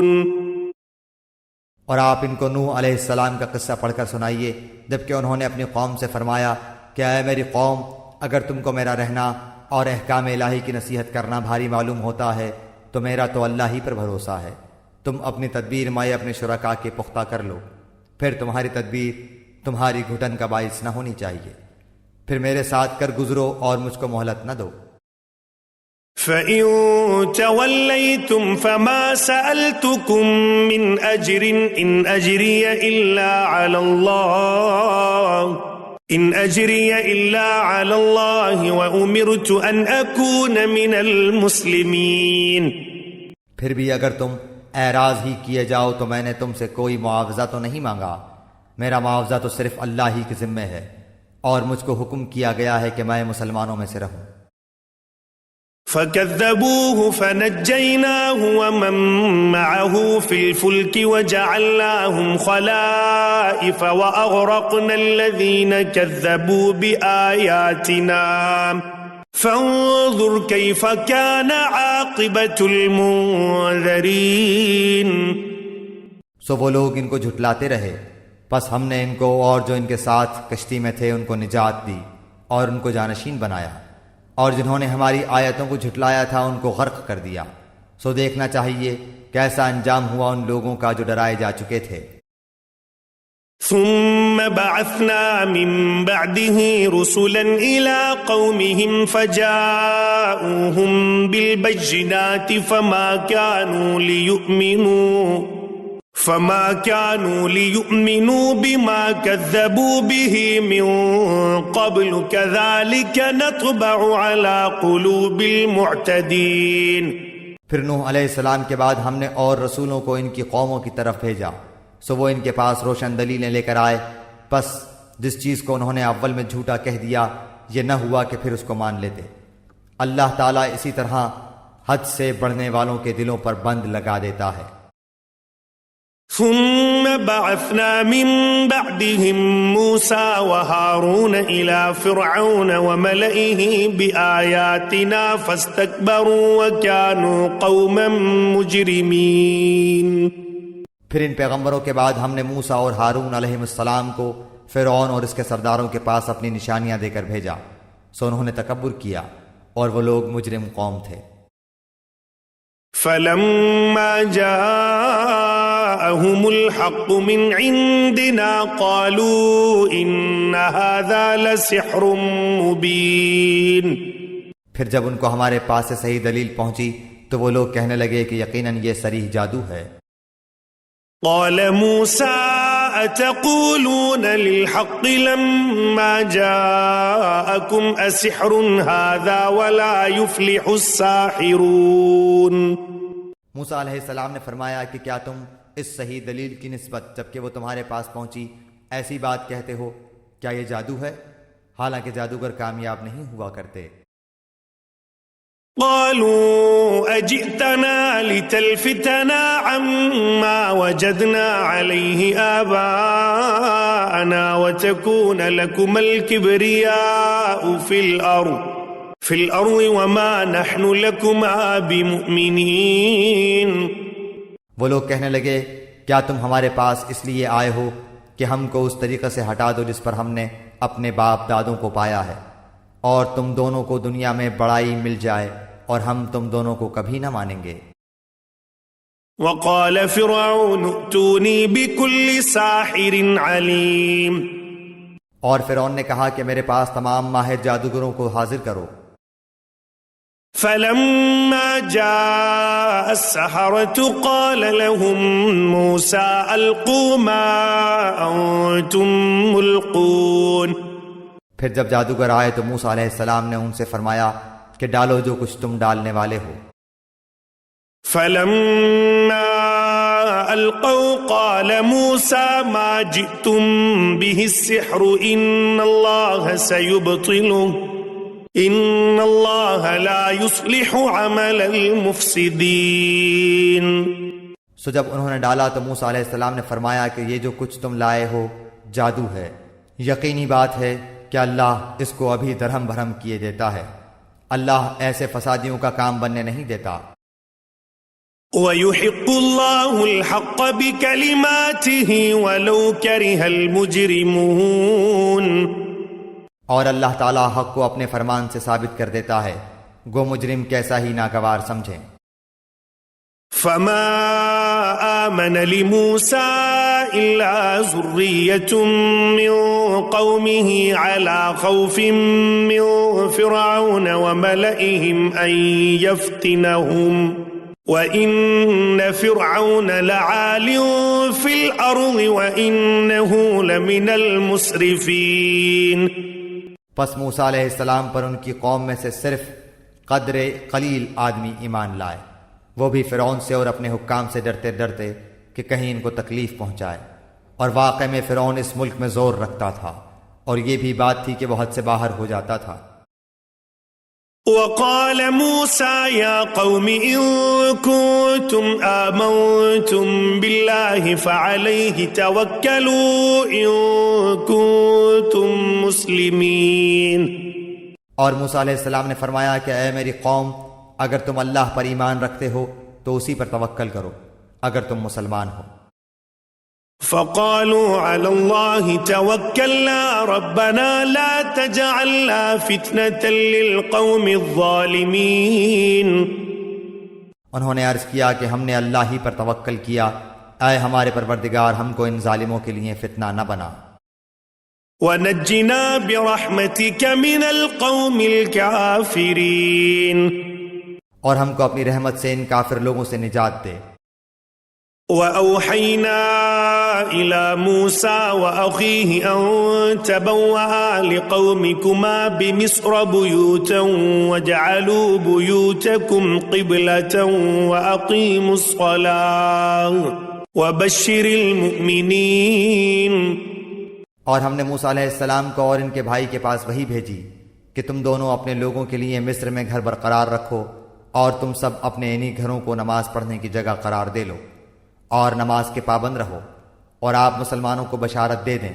اور آپ ان کو نوح علیہ السلام کا قصہ پڑھ کر سنائیے جبکہ انہوں نے اپنی قوم سے فرمایا کہ اے میری قوم، اگر تم کو میرا رہنا اور احکام الہی کی نصیحت کرنا بھاری معلوم ہوتا ہے تو میرا تو اللہ ہی پر بھروسہ ہے۔ تم اپنی تدبیر مائے اپنے شرکاء کے پختہ کر لو، پھر تمہاری تدبیر تمہاری گھٹن کا باعث نہ ہونی چاہیے، پھر میرے ساتھ کر گزرو اور مجھ کو مہلت نہ دو۔ فَإِن تَوَلَّيْتُمْ فَمَا سَأَلْتُكُم مِّنْ أَجْرٍ إِنْ أَجْرِيَ إِلَّا عَلَى اللَّهِ وَأُمِرْتُ أَنْ أَكُونَ مِنَ الْمُسْلِمِينَ۔ پھر بھی اگر تم اعراض ہی کیے جاؤ تو میں نے تم سے کوئی معاوضہ تو نہیں مانگا، میرا معاوضہ تو صرف اللہ ہی کے ذمہ ہے، اور مجھ کو حکم کیا گیا ہے کہ میں مسلمانوں میں سے رہوں۔ فَكَذَّبُوهُ فَنَجَّيْنَاهُ وَمَن مَّعَهُ فِي الْفُلْكِ وَجَعَلْنَاهُمْ خَلَائِفَ وَأَغْرَقْنَا الَّذِينَ كَذَّبُوا بِآيَاتِنَا فَانظُرْ كَيْفَ كَانَ عَاقِبَةُ الْمُنذَرِينَ۔ سو وہ لوگ ان کو جھٹلاتے رہے، پس ہم نے ان کو اور جو ان کے ساتھ کشتی میں تھے ان کو نجات دی اور ان کو جانشین بنایا، اور جنہوں نے ہماری آیتوں کو جھٹلایا تھا ان کو غرق کر دیا۔ سو دیکھنا چاہیے کیسا انجام ہوا ان لوگوں کا جو ڈرائے جا چکے تھے۔ ثم بعثنا من بعده رسلا إلى قومهم فجاءوهم بالبينات فما كانوا ليؤمنوا بما كذبوا به من قبل كذلك نطبع على قلوب المعتدين۔ پھر نوح علیہ السلام کے بعد ہم نے اور رسولوں کو ان کی قوموں کی طرف بھیجا، سو وہ ان کے پاس روشن دلیلیں لے کر آئے، پس جس چیز کو انہوں نے اول میں جھوٹا کہہ دیا یہ نہ ہوا کہ پھر اس کو مان لیتے۔ اللہ تعالیٰ اسی طرح حد سے بڑھنے والوں کے دلوں پر بند لگا دیتا ہے۔ ثم بعثنا من بعدهم موسى وهارون إلى فرعون وملئه بآياتنا فاستكبروا وكانوا قوما مجرمين۔ پھر ان پیغمبروں کے بعد ہم نے موسیٰ اور ہارون علیہ السلام کو فرعون اور اس کے سرداروں کے پاس اپنی نشانیاں دے کر بھیجا، سو انہوں نے تکبر کیا اور وہ لوگ مجرم قوم تھے۔ فلما جاءهم الحق من عندنا قالوا إن هذا لسحر مبين۔ پھر جب ان کو ہمارے پاس سے صحیح دلیل پہنچی تو وہ لوگ کہنے لگے کہ یقیناً یہ صریح جادو ہے۔ قال موسى أتقولون للحق لما جاءكم أسحر هذا ولا يفلح الساحرون۔ موسیٰ علیہ السلام نے فرمایا کہ کیا تم اس صحیح دلیل کی نسبت جبکہ وہ تمہارے پاس پہنچی ایسی بات کہتے ہو؟ کیا یہ جادو ہے؟ حالانکہ جادوگر کامیاب نہیں ہوا کرتے۔ قالوا أجئتنا لتلفتنا عما وجدنا عليه آباءنا وتكون لكم الكبرياء في الأرض وما نحن لكما بمؤمنين۔ وہ لوگ کہنے لگے کیا تم ہمارے پاس اس لیے آئے ہو کہ ہم کو اس طریقے سے ہٹا دو جس پر ہم نے اپنے باپ دادوں کو پایا ہے، اور تم دونوں کو دنیا میں بڑائی مل جائے اور ہم تم دونوں کو کبھی نہ مانیں گے۔ وقال فرعون ائتونی بكل ساحر علیم۔ اور فرعون نے کہا کہ میرے پاس تمام ماہر جادوگروں کو حاضر کرو۔ فلما جاء السحرة قال لهم موسى ألقوا ما أنتم ملقون۔ پھر جب جادوگر آئے تو موسیٰ علیہ السلام نے ان سے فرمایا کہ ڈالو جو کچھ تم ڈالنے والے ہو۔ فلما ألقوا قال موسى ما جئتم به السحر إن الله سيبطله إن الله لا يصلح عمل المفسدين۔ سو جب انہوں نے ڈالا تو موسیٰ علیہ السلام نے فرمایا کہ یہ جو کچھ تم لائے ہو جادو ہے، یقینی بات ہے کہ اللہ اس کو ابھی درہم بھرم کیے دیتا ہے، اللہ ایسے فسادیوں کا کام بننے نہیں دیتا۔ وَيُحِقُّ اللَّهُ الْحَقَّ بِكَلِمَاتِهِ وَلَوْ كَرِهَ الْمُجْرِمُونَ، اور اللہ تعالیٰ حق کو اپنے فرمان سے ثابت کر دیتا ہے، گو مجرم کیسا ہی ناگوار سمجھیں۔ فَمَا آمَنَ لِمُوسَىٰ إِلَّا ذُرِّيَّةٌ مِّن قَوْمِهِ عَلَىٰ خَوْفٍ مِّن فِرْعَوْنَ وَمَلَئِهِمْ أَن يَفْتِنَهُمْ وَإِنَّ فِرْعَوْنَ لَعَالٍ فِي الْأَرْضِ وَإِنَّهُ لَمِنَ الْمُسْرِفِينَ۔ پس موسیٰ علیہ السلام پر ان کی قوم میں سے صرف قدر قلیل آدمی ایمان لائے، وہ بھی فرعون سے اور اپنے حکام سے ڈرتے ڈرتے کہ کہیں ان کو تکلیف پہنچائے، اور واقع میں فرعون اس ملک میں زور رکھتا تھا، اور یہ بھی بات تھی کہ وہ حد سے باہر ہو جاتا تھا۔ وقال موسى يا قوم إن كنتم آمنتم بالله فعليه توكلوا إن كنتم مسلمين۔ اور موسیٰ علیہ السلام نے فرمایا کہ اے میری قوم، اگر تم اللہ پر ایمان رکھتے ہو تو اسی پر توکل کرو اگر تم مسلمان ہو۔ فقالوا على الله توكلنا ربنا لا تجعلنا فتنة للقوم الظالمين۔ انہوں نے عرض کیا کہ ہم نے اللہ ہی پر توکل کیا، اے ہمارے پروردگار ہم کو ان ظالموں کے لیے فتنہ نہ بنا۔ ونجنا برحمتك من القوم الكافرين، اور ہم کو اپنی رحمت سے ان کافر لوگوں سے نجات دے۔ وَأَوْحَيْنَا إِلَى مُوسَى وَأَخِيهِ أَن تَبَوَّآ لِقَوْمِكُمَا بِمِصْرَ بُيُوتًا وَاجْعَلُوا بُيُوتَكُمْ قِبْلَةً وَأَقِيمُوا الصَّلَاةَ وَبَشِّرِ الْمُؤْمِنِينَ۔ اور ہم نے موسیٰ علیہ السلام کو اور ان کے بھائی کے پاس وحی بھیجی کہ تم دونوں اپنے لوگوں کے لیے مصر میں گھر برقرار رکھو، اور تم سب اپنے انہی گھروں کو نماز پڑھنے کی جگہ قرار دے لو، اور نماز کے پابند رہو، اور آپ مسلمانوں کو بشارت دے دیں۔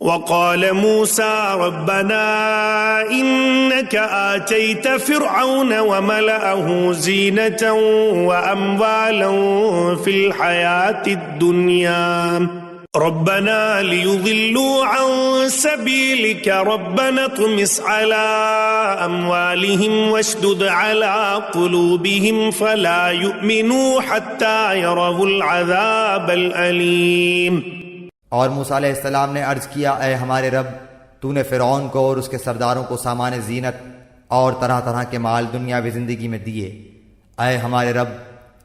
وقال موسى ربنا إنك آتيت فرعون وملأه زينة وأموالا في الحياة الدنيا ربنا ليضلوا عن سبيلك ربنا اطمس على أموالهم واشدد على قلوبهم فلا يؤمنوا حتى يروا العذاب الأليم۔ اور موسیٰ علیہ السلام نے عرض کیا اے ہمارے رب، تو نے فرعون کو اور اس کے سرداروں کو سامان زینت اور طرح طرح کے مال دنیاوی زندگی میں دیے، اے ہمارے رب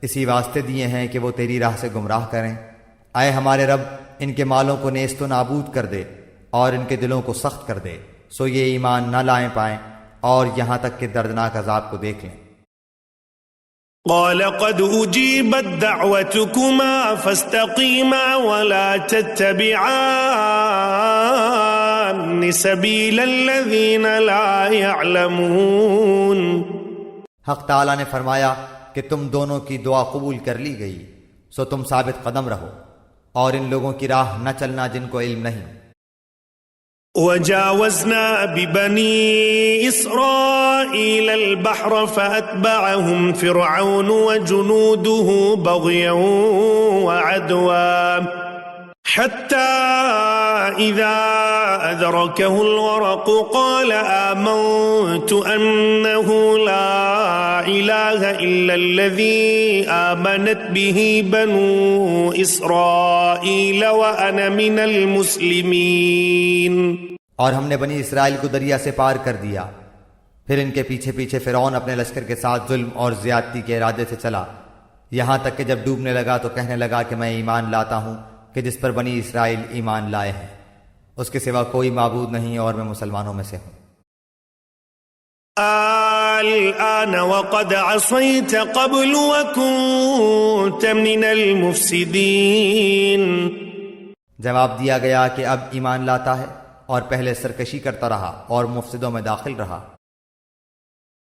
اسی واسطے دیے ہیں کہ وہ تیری راہ سے گمراہ کریں، اے ہمارے رب ان کے مالوں کو نیست و نابود کر دے اور ان کے دلوں کو سخت کر دے، سو یہ ایمان نہ لائیں پائیں اور یہاں تک کہ دردناک عذاب کو دیکھ لیں۔ قال قد أجيبت دعوتكما فاستقيما ولا تتبعان سبيل الذين لا يعلمون۔ حق تعالیٰ نے فرمایا کہ تم دونوں کی دعا قبول کر لی گئی، سو تم ثابت قدم رہو اور ان لوگوں کی راہ نہ چلنا جن کو علم نہیں۔ وجاوزنا ببني إسرائيل البحر فأتبعهم فرعون وجنوده بغيا وعدوا حتى إذا أدركه الغرق قال آمنت أنه لا إله إلا الذي آمنت به بنو إسرائيل وأنا من المسلمين۔ اور ہم نے بنی اسرائیل کو دریا سے پار کر دیا، پھر ان کے پیچھے پیچھے فرعون اپنے لشکر کے ساتھ ظلم اور زیادتی کے ارادے سے چلا، یہاں تک کہ جب ڈوبنے لگا تو کہنے لگا کہ میں ایمان لاتا ہوں کہ جس پر بنی اسرائیل ایمان لائے ہیں، اس کے سوا کوئی معبود نہیں اور میں مسلمانوں میں سے ہوں۔ الآن وقد عصيت قبل وكنت من المفسدين۔ جواب دیا گیا کہ اب ایمان لاتا ہے اور پہلے سرکشی کرتا رہا اور مفسدوں میں داخل رہا۔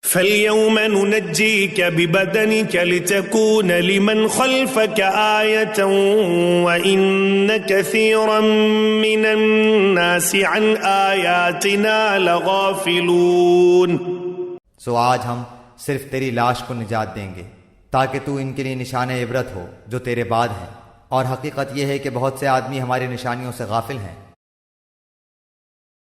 فَالْيَوْمَ نُنَجِّيكَ بِبَدَنِكَ لِتَكُونَ لِمَنْ خَلْفَكَ آيَةً وَإِنَّ كَثِيرًا مِّنَ النَّاسِ عَنْ آيَاتِنَا لَغَافِلُونَ۔ سو آج ہم صرف تیری لاش کو نجات دیں گے تاکہ تو ان کے لیے نشان عبرت ہو جو تیرے بعد ہیں، اور حقیقت یہ ہے کہ بہت سے آدمی ہماری نشانیوں سے غافل ہیں۔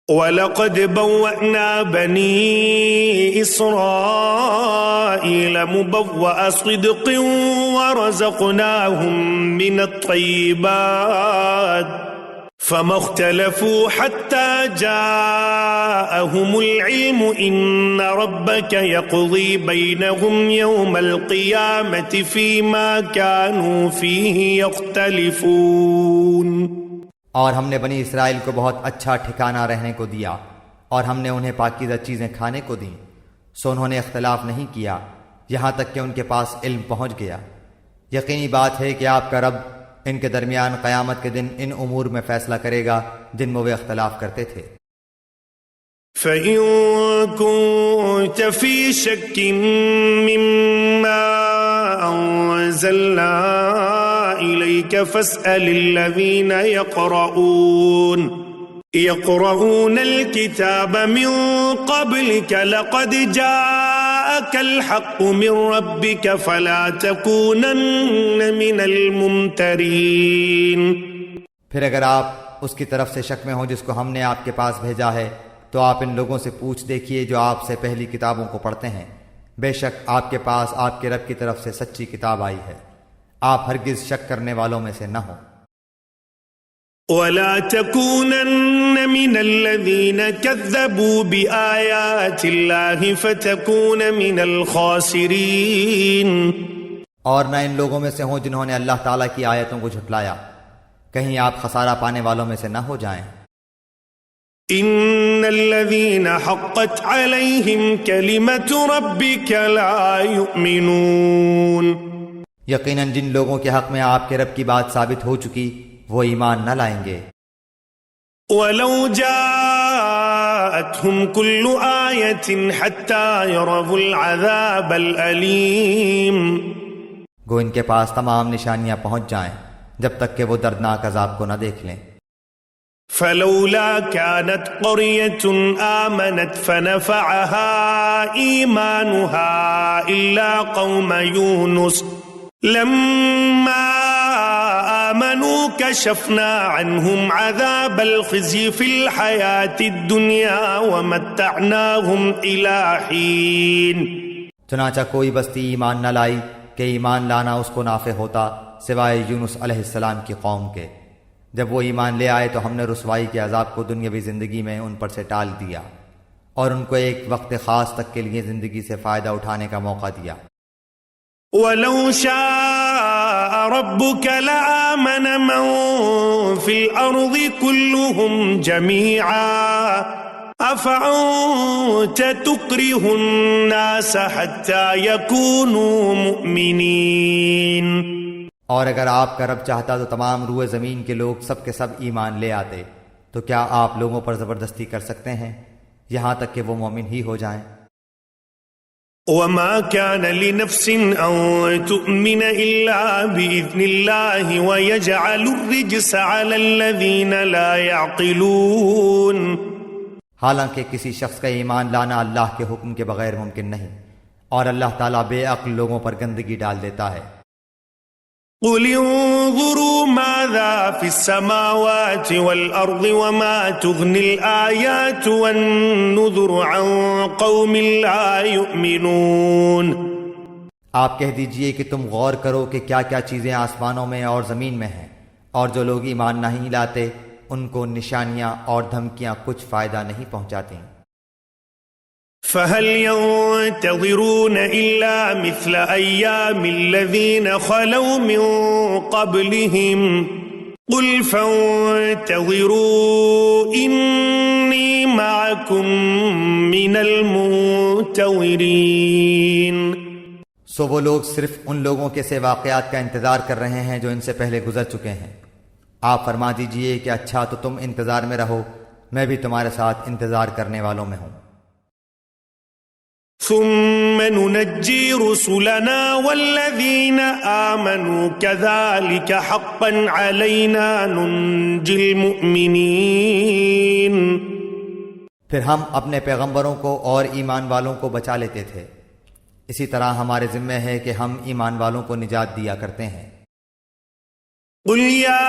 وَلَقَدْ بَوَّأْنَا بَنِي إِسْرَائِيلَ مُبَوَّأَ صِدْقٍ وَرَزَقْنَاهُمْ مِنَ الطَّيِّبَاتِ فَمَا اخْتَلَفُوا حَتَّى جَاءَهُمُ الْعِلْمُ إِنَّ رَبَّكَ يَقْضِي بَيْنَهُمْ يَوْمَ الْقِيَامَةِ فِيمَا كَانُوا فِيهِ يَخْتَلِفُونَ۔ اور ہم نے بنی اسرائیل کو بہت اچھا ٹھکانہ رہنے کو دیا، اور ہم نے انہیں پاکیزہ چیزیں کھانے کو دیں، سو انہوں نے اختلاف نہیں کیا یہاں تک کہ ان کے پاس علم پہنچ گیا۔ یقینی بات ہے کہ آپ کا رب ان کے درمیان قیامت کے دن ان امور میں فیصلہ کرے گا جن میں وہ اختلاف کرتے تھے۔ فَإِن كُنتَ فِي شَكٍّ مِّمَّا أَنزَلْنَا إِلَيْكَ فَاسْأَلِ الَّذِينَ يَقْرَؤُونَ الْكِتَابَ مِن قَبْلِكَ لَقَدْ جَاءَكَ الْحَقُّ مِن رَّبِّكَ فَلَا تَكُونَنَّ مِنَ الْمُمْتَرِينَ۔ پھر اگر آپ اس کی طرف سے شک میں ہوں جس کو ہم نے آپ کے پاس بھیجا ہے تو آپ ان لوگوں سے پوچھ دیکھیے جو آپ سے پہلی کتابوں کو پڑھتے ہیں، بے شک آپ کے پاس آپ کے رب کی طرف سے سچی کتاب آئی ہے، آپ ہرگز شک کرنے والوں میں سے نہ ہوں۔ وَلَا تَكُونَنَّ مِنَ الَّذِينَ كَذَّبُوا بِآيَاتِ اللَّهِ فَتَكُونَ مِنَ الْخَاسِرِينَ۔ اور نہ ان لوگوں میں سے ہوں جنہوں نے اللہ تعالیٰ کی آیتوں کو جھٹلایا، کہیں آپ خسارہ پانے والوں میں سے نہ ہو جائیں۔ إِنَّ الَّذِينَ حَقَّتْ عَلَيْهِمْ كَلِمَةُ رَبِّكَ لَا يُؤْمِنُونَ۔ یقیناً جن لوگوں کے حق میں آپ کے رب کی بات ثابت ہو چکی وہ ایمان نہ لائیں گے۔ وَلَوْ جَاءَتْهُمْ كُلُّ آيَةٍ حَتَّى يَرَوُا الْعَذَابَ الْأَلِيمَ۔ گو ان کے پاس تمام نشانیاں پہنچ جائیں جب تک کہ وہ دردناک عذاب کو نہ دیکھ لیں۔ فَلَوْلَا كَانَتْ قَرْيَةٌ آمَنَتْ فَنَفَعَهَا إِيمَانُهَا إِلَّا قَوْمَ يُونُسَ لَمَّا آمَنُوا كَشَفْنَا عَنْهُمْ عَذَابَ الْخِزْيِ فِي الْحَيَاةِ الدُّنْيَا وَمَتَّعْنَاهُمْ إِلَى حِينٍ۔ چنانچہ کوئی بستی ایمان نہ لائی کہ ایمان لانا اس کو نافع ہوتا سوائے یونس علیہ السلام کی قوم کے۔ جب وہ ایمان لے آئے تو ہم نے رسوائی کے عذاب کو دنیاوی زندگی میں ان پر سے ٹال دیا اور ان کو ایک وقت خاص تک کے لیے زندگی سے فائدہ اٹھانے کا موقع دیا۔ وَلَوْ شَاءَ رَبُّكَ لَآمَنَ مَن فِي الْأَرْضِ كُلُّهُمْ جَمِيعًا أَفَأَنتَ تُكْرِهُ النَّاسَ حَتَّى يَكُونُوا مُؤْمِنِينَ۔ اور اگر آپ کا رب چاہتا تو تمام روئے زمین کے لوگ سب کے سب ایمان لے آتے، تو کیا آپ لوگوں پر زبردستی کر سکتے ہیں یہاں تک کہ وہ مومن ہی ہو جائیں؟ وَمَا كَانَ لِنَفْسٍ أَن تُؤْمِنَ إِلَّا بِإِذْنِ اللَّهِ وَيَجْعَلُ الرِّجْسَ عَلَى الَّذِينَ لَا يَعْقِلُونَ۔ حالانکہ کسی شخص کا ایمان لانا اللہ کے حکم کے بغیر ممکن نہیں، اور اللہ تعالیٰ بے عقل لوگوں پر گندگی ڈال دیتا ہے۔ قُلِ انظُرُوا مَاذَا فِي السَّمَاوَاتِ وَالْأَرْضِ وَمَا تُغْنِي الْآيَاتُ وَالنُّذُرُ عَن قَوْمٍ لَا يُؤْمِنُونَ۔ آپ کہہ دیجئے کہ تم غور کرو کہ کیا کیا چیزیں آسمانوں میں اور زمین میں ہیں، اور جو لوگ ایمان نہیں لاتے ان کو نشانیاں اور دھمکیاں کچھ فائدہ نہیں پہنچاتی۔ فَهَلْ يَنتَظِرُونَ إِلَّا مِثْلَ أَيَّامِ الَّذِينَ خَلَوْا مِن قَبْلِهِمْ قُلْ فَانتَظِرُوا إِنِّي مَعَكُمْ مِنَ الْمُنتَظِرِينَ۔ سو وہ لوگ صرف ان لوگوں کے سے واقعات کا انتظار کر رہے ہیں جو ان سے پہلے گزر چکے ہیں۔ آپ فرما دیجئے کہ اچھا تو تم انتظار میں رہو، میں بھی تمہارے ساتھ انتظار کرنے والوں میں ہوں۔ ثم ننجي رسلنا والذين آمنوا كذلك حقا علينا ننجي المؤمنين۔ پھر ہم اپنے پیغمبروں کو اور ایمان والوں کو بچا لیتے تھے، اسی طرح ہمارے ذمہ ہے کہ ہم ایمان والوں کو نجات دیا کرتے ہیں۔ قل يا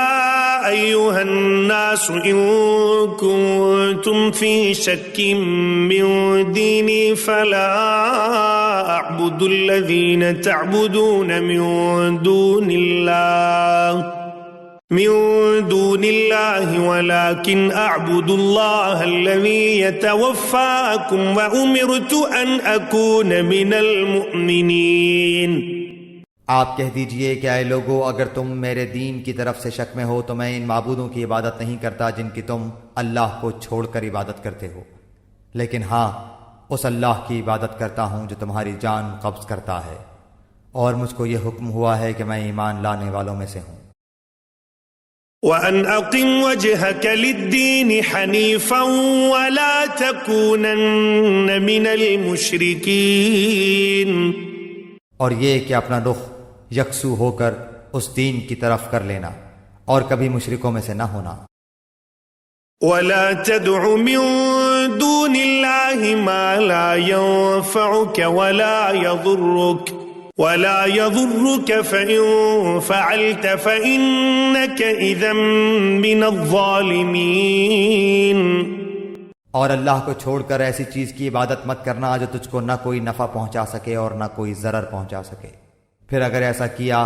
أيها الناس إن كنتم في شك من ديني فلا أعبد الذين تعبدون من دون الله ولكن أعبد الله الذي يتوفاكم وأمرت أن أكون من المؤمنين۔ آپ کہہ دیجئے کہ اے لوگو، اگر تم میرے دین کی طرف سے شک میں ہو تو میں ان معبودوں کی عبادت نہیں کرتا جن کی تم اللہ کو چھوڑ کر عبادت کرتے ہو، لیکن ہاں اس اللہ کی عبادت کرتا ہوں جو تمہاری جان قبض کرتا ہے، اور مجھ کو یہ حکم ہوا ہے کہ میں ایمان لانے والوں میں سے ہوں۔ وَأَنْ أَقِمْ وَجْهَكَ لِلدِّينِ حَنِيفًا وَلَا تَكُونَنَّ مِنَ الْمُشْرِكِينَ، اور یہ کہ اپنا رخ یکسو ہو کر اس دین کی طرف کر لینا اور کبھی مشرکوں میں سے نہ ہونا۔ وَلَا تَدْعُ مِن دُونِ اللَّهِ مَا لَا يَنفَعُكَ وَلَا يَضُرُّكَ فَإِن فَعَلْتَ فَإِنَّكَ إِذًا مِّنَ الظَّالِمِينَ۔ اور اللہ کو چھوڑ کر ایسی چیز کی عبادت مت کرنا جو تجھ کو نہ کوئی نفع پہنچا سکے اور نہ کوئی ضرر پہنچا سکے، پھر اگر ایسا کیا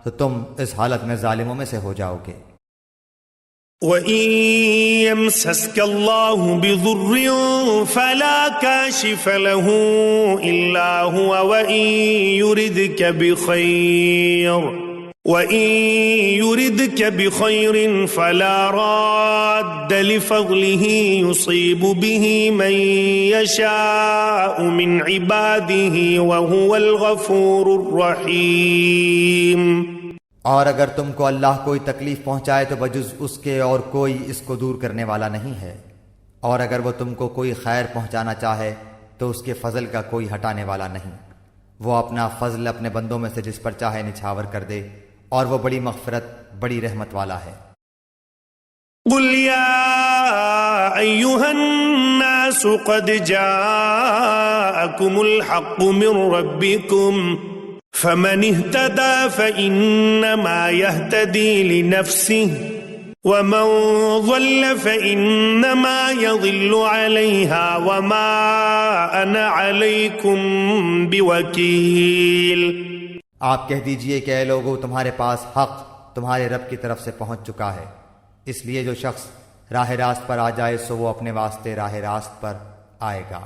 تو تم اس حالت میں ظالموں میں سے ہو جاؤ گے۔ وَإِن يَمْسَسْكَ اللَّهُ بِضُرٍّ فَلَا كَاشِفَ لَهُ إِلَّا هُوَ وَإِن يُرِدْكَ بِخَيْرٍ فَلَا رَادَّ لِفَضْلِهِ يُصِيبُ بِهِ مَن يَشَاءُ مِنْ عِبَادِهِ وَهُوَ الْغَفُورُ الرَّحِيمُ۔ اور اگر تم کو اللہ کوئی تکلیف پہنچائے تو بجز اس کے اور کوئی اس کو دور کرنے والا نہیں ہے، اور اگر وہ تم کو کوئی خیر پہنچانا چاہے تو اس کے فضل کا کوئی ہٹانے والا نہیں، وہ اپنا فضل اپنے بندوں میں سے جس پر چاہے نچھاور کر دے، اور وہ بڑی مغفرت بڑی رحمت والا ہے۔ قل يا أيها الناس قد جاءكم الحق من ربكم فمن اهتدى فإنما يهتدي لنفسه ومن ضل فإنما يضل عليها وما أنا عليكم بوكيل۔ آپ کہہ دیجئے کہ اے لوگو، تمہارے پاس حق تمہارے رب کی طرف سے پہنچ چکا ہے، اس لیے جو شخص راہ راست پر آ جائے سو وہ اپنے واسطے راہ راست پر آئے گا،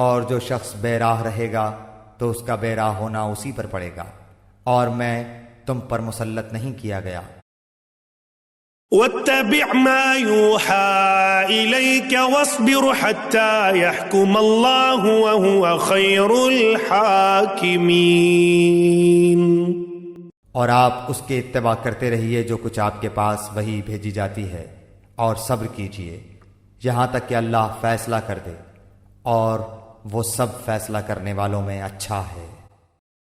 اور جو شخص بے راہ رہے گا تو اس کا بے راہ ہونا اسی پر پڑے گا، اور میں تم پر مسلط نہیں کیا گیا۔ وَاتَّبِعْ مَا يُوحَى إِلَيْكَ وَاصْبِرْ حَتَّى يَحْكُمَ اللَّهُ وَهُوَ خَيْرُ الْحَاكِمِينَ۔ اور آپ اس کے اتباع کرتے رہیے جو کچھ آپ کے پاس وحی بھیجی جاتی ہے، اور صبر کیجیے یہاں تک کہ اللہ فیصلہ کر دے، اور وہ سب فیصلہ کرنے والوں میں اچھا ہے۔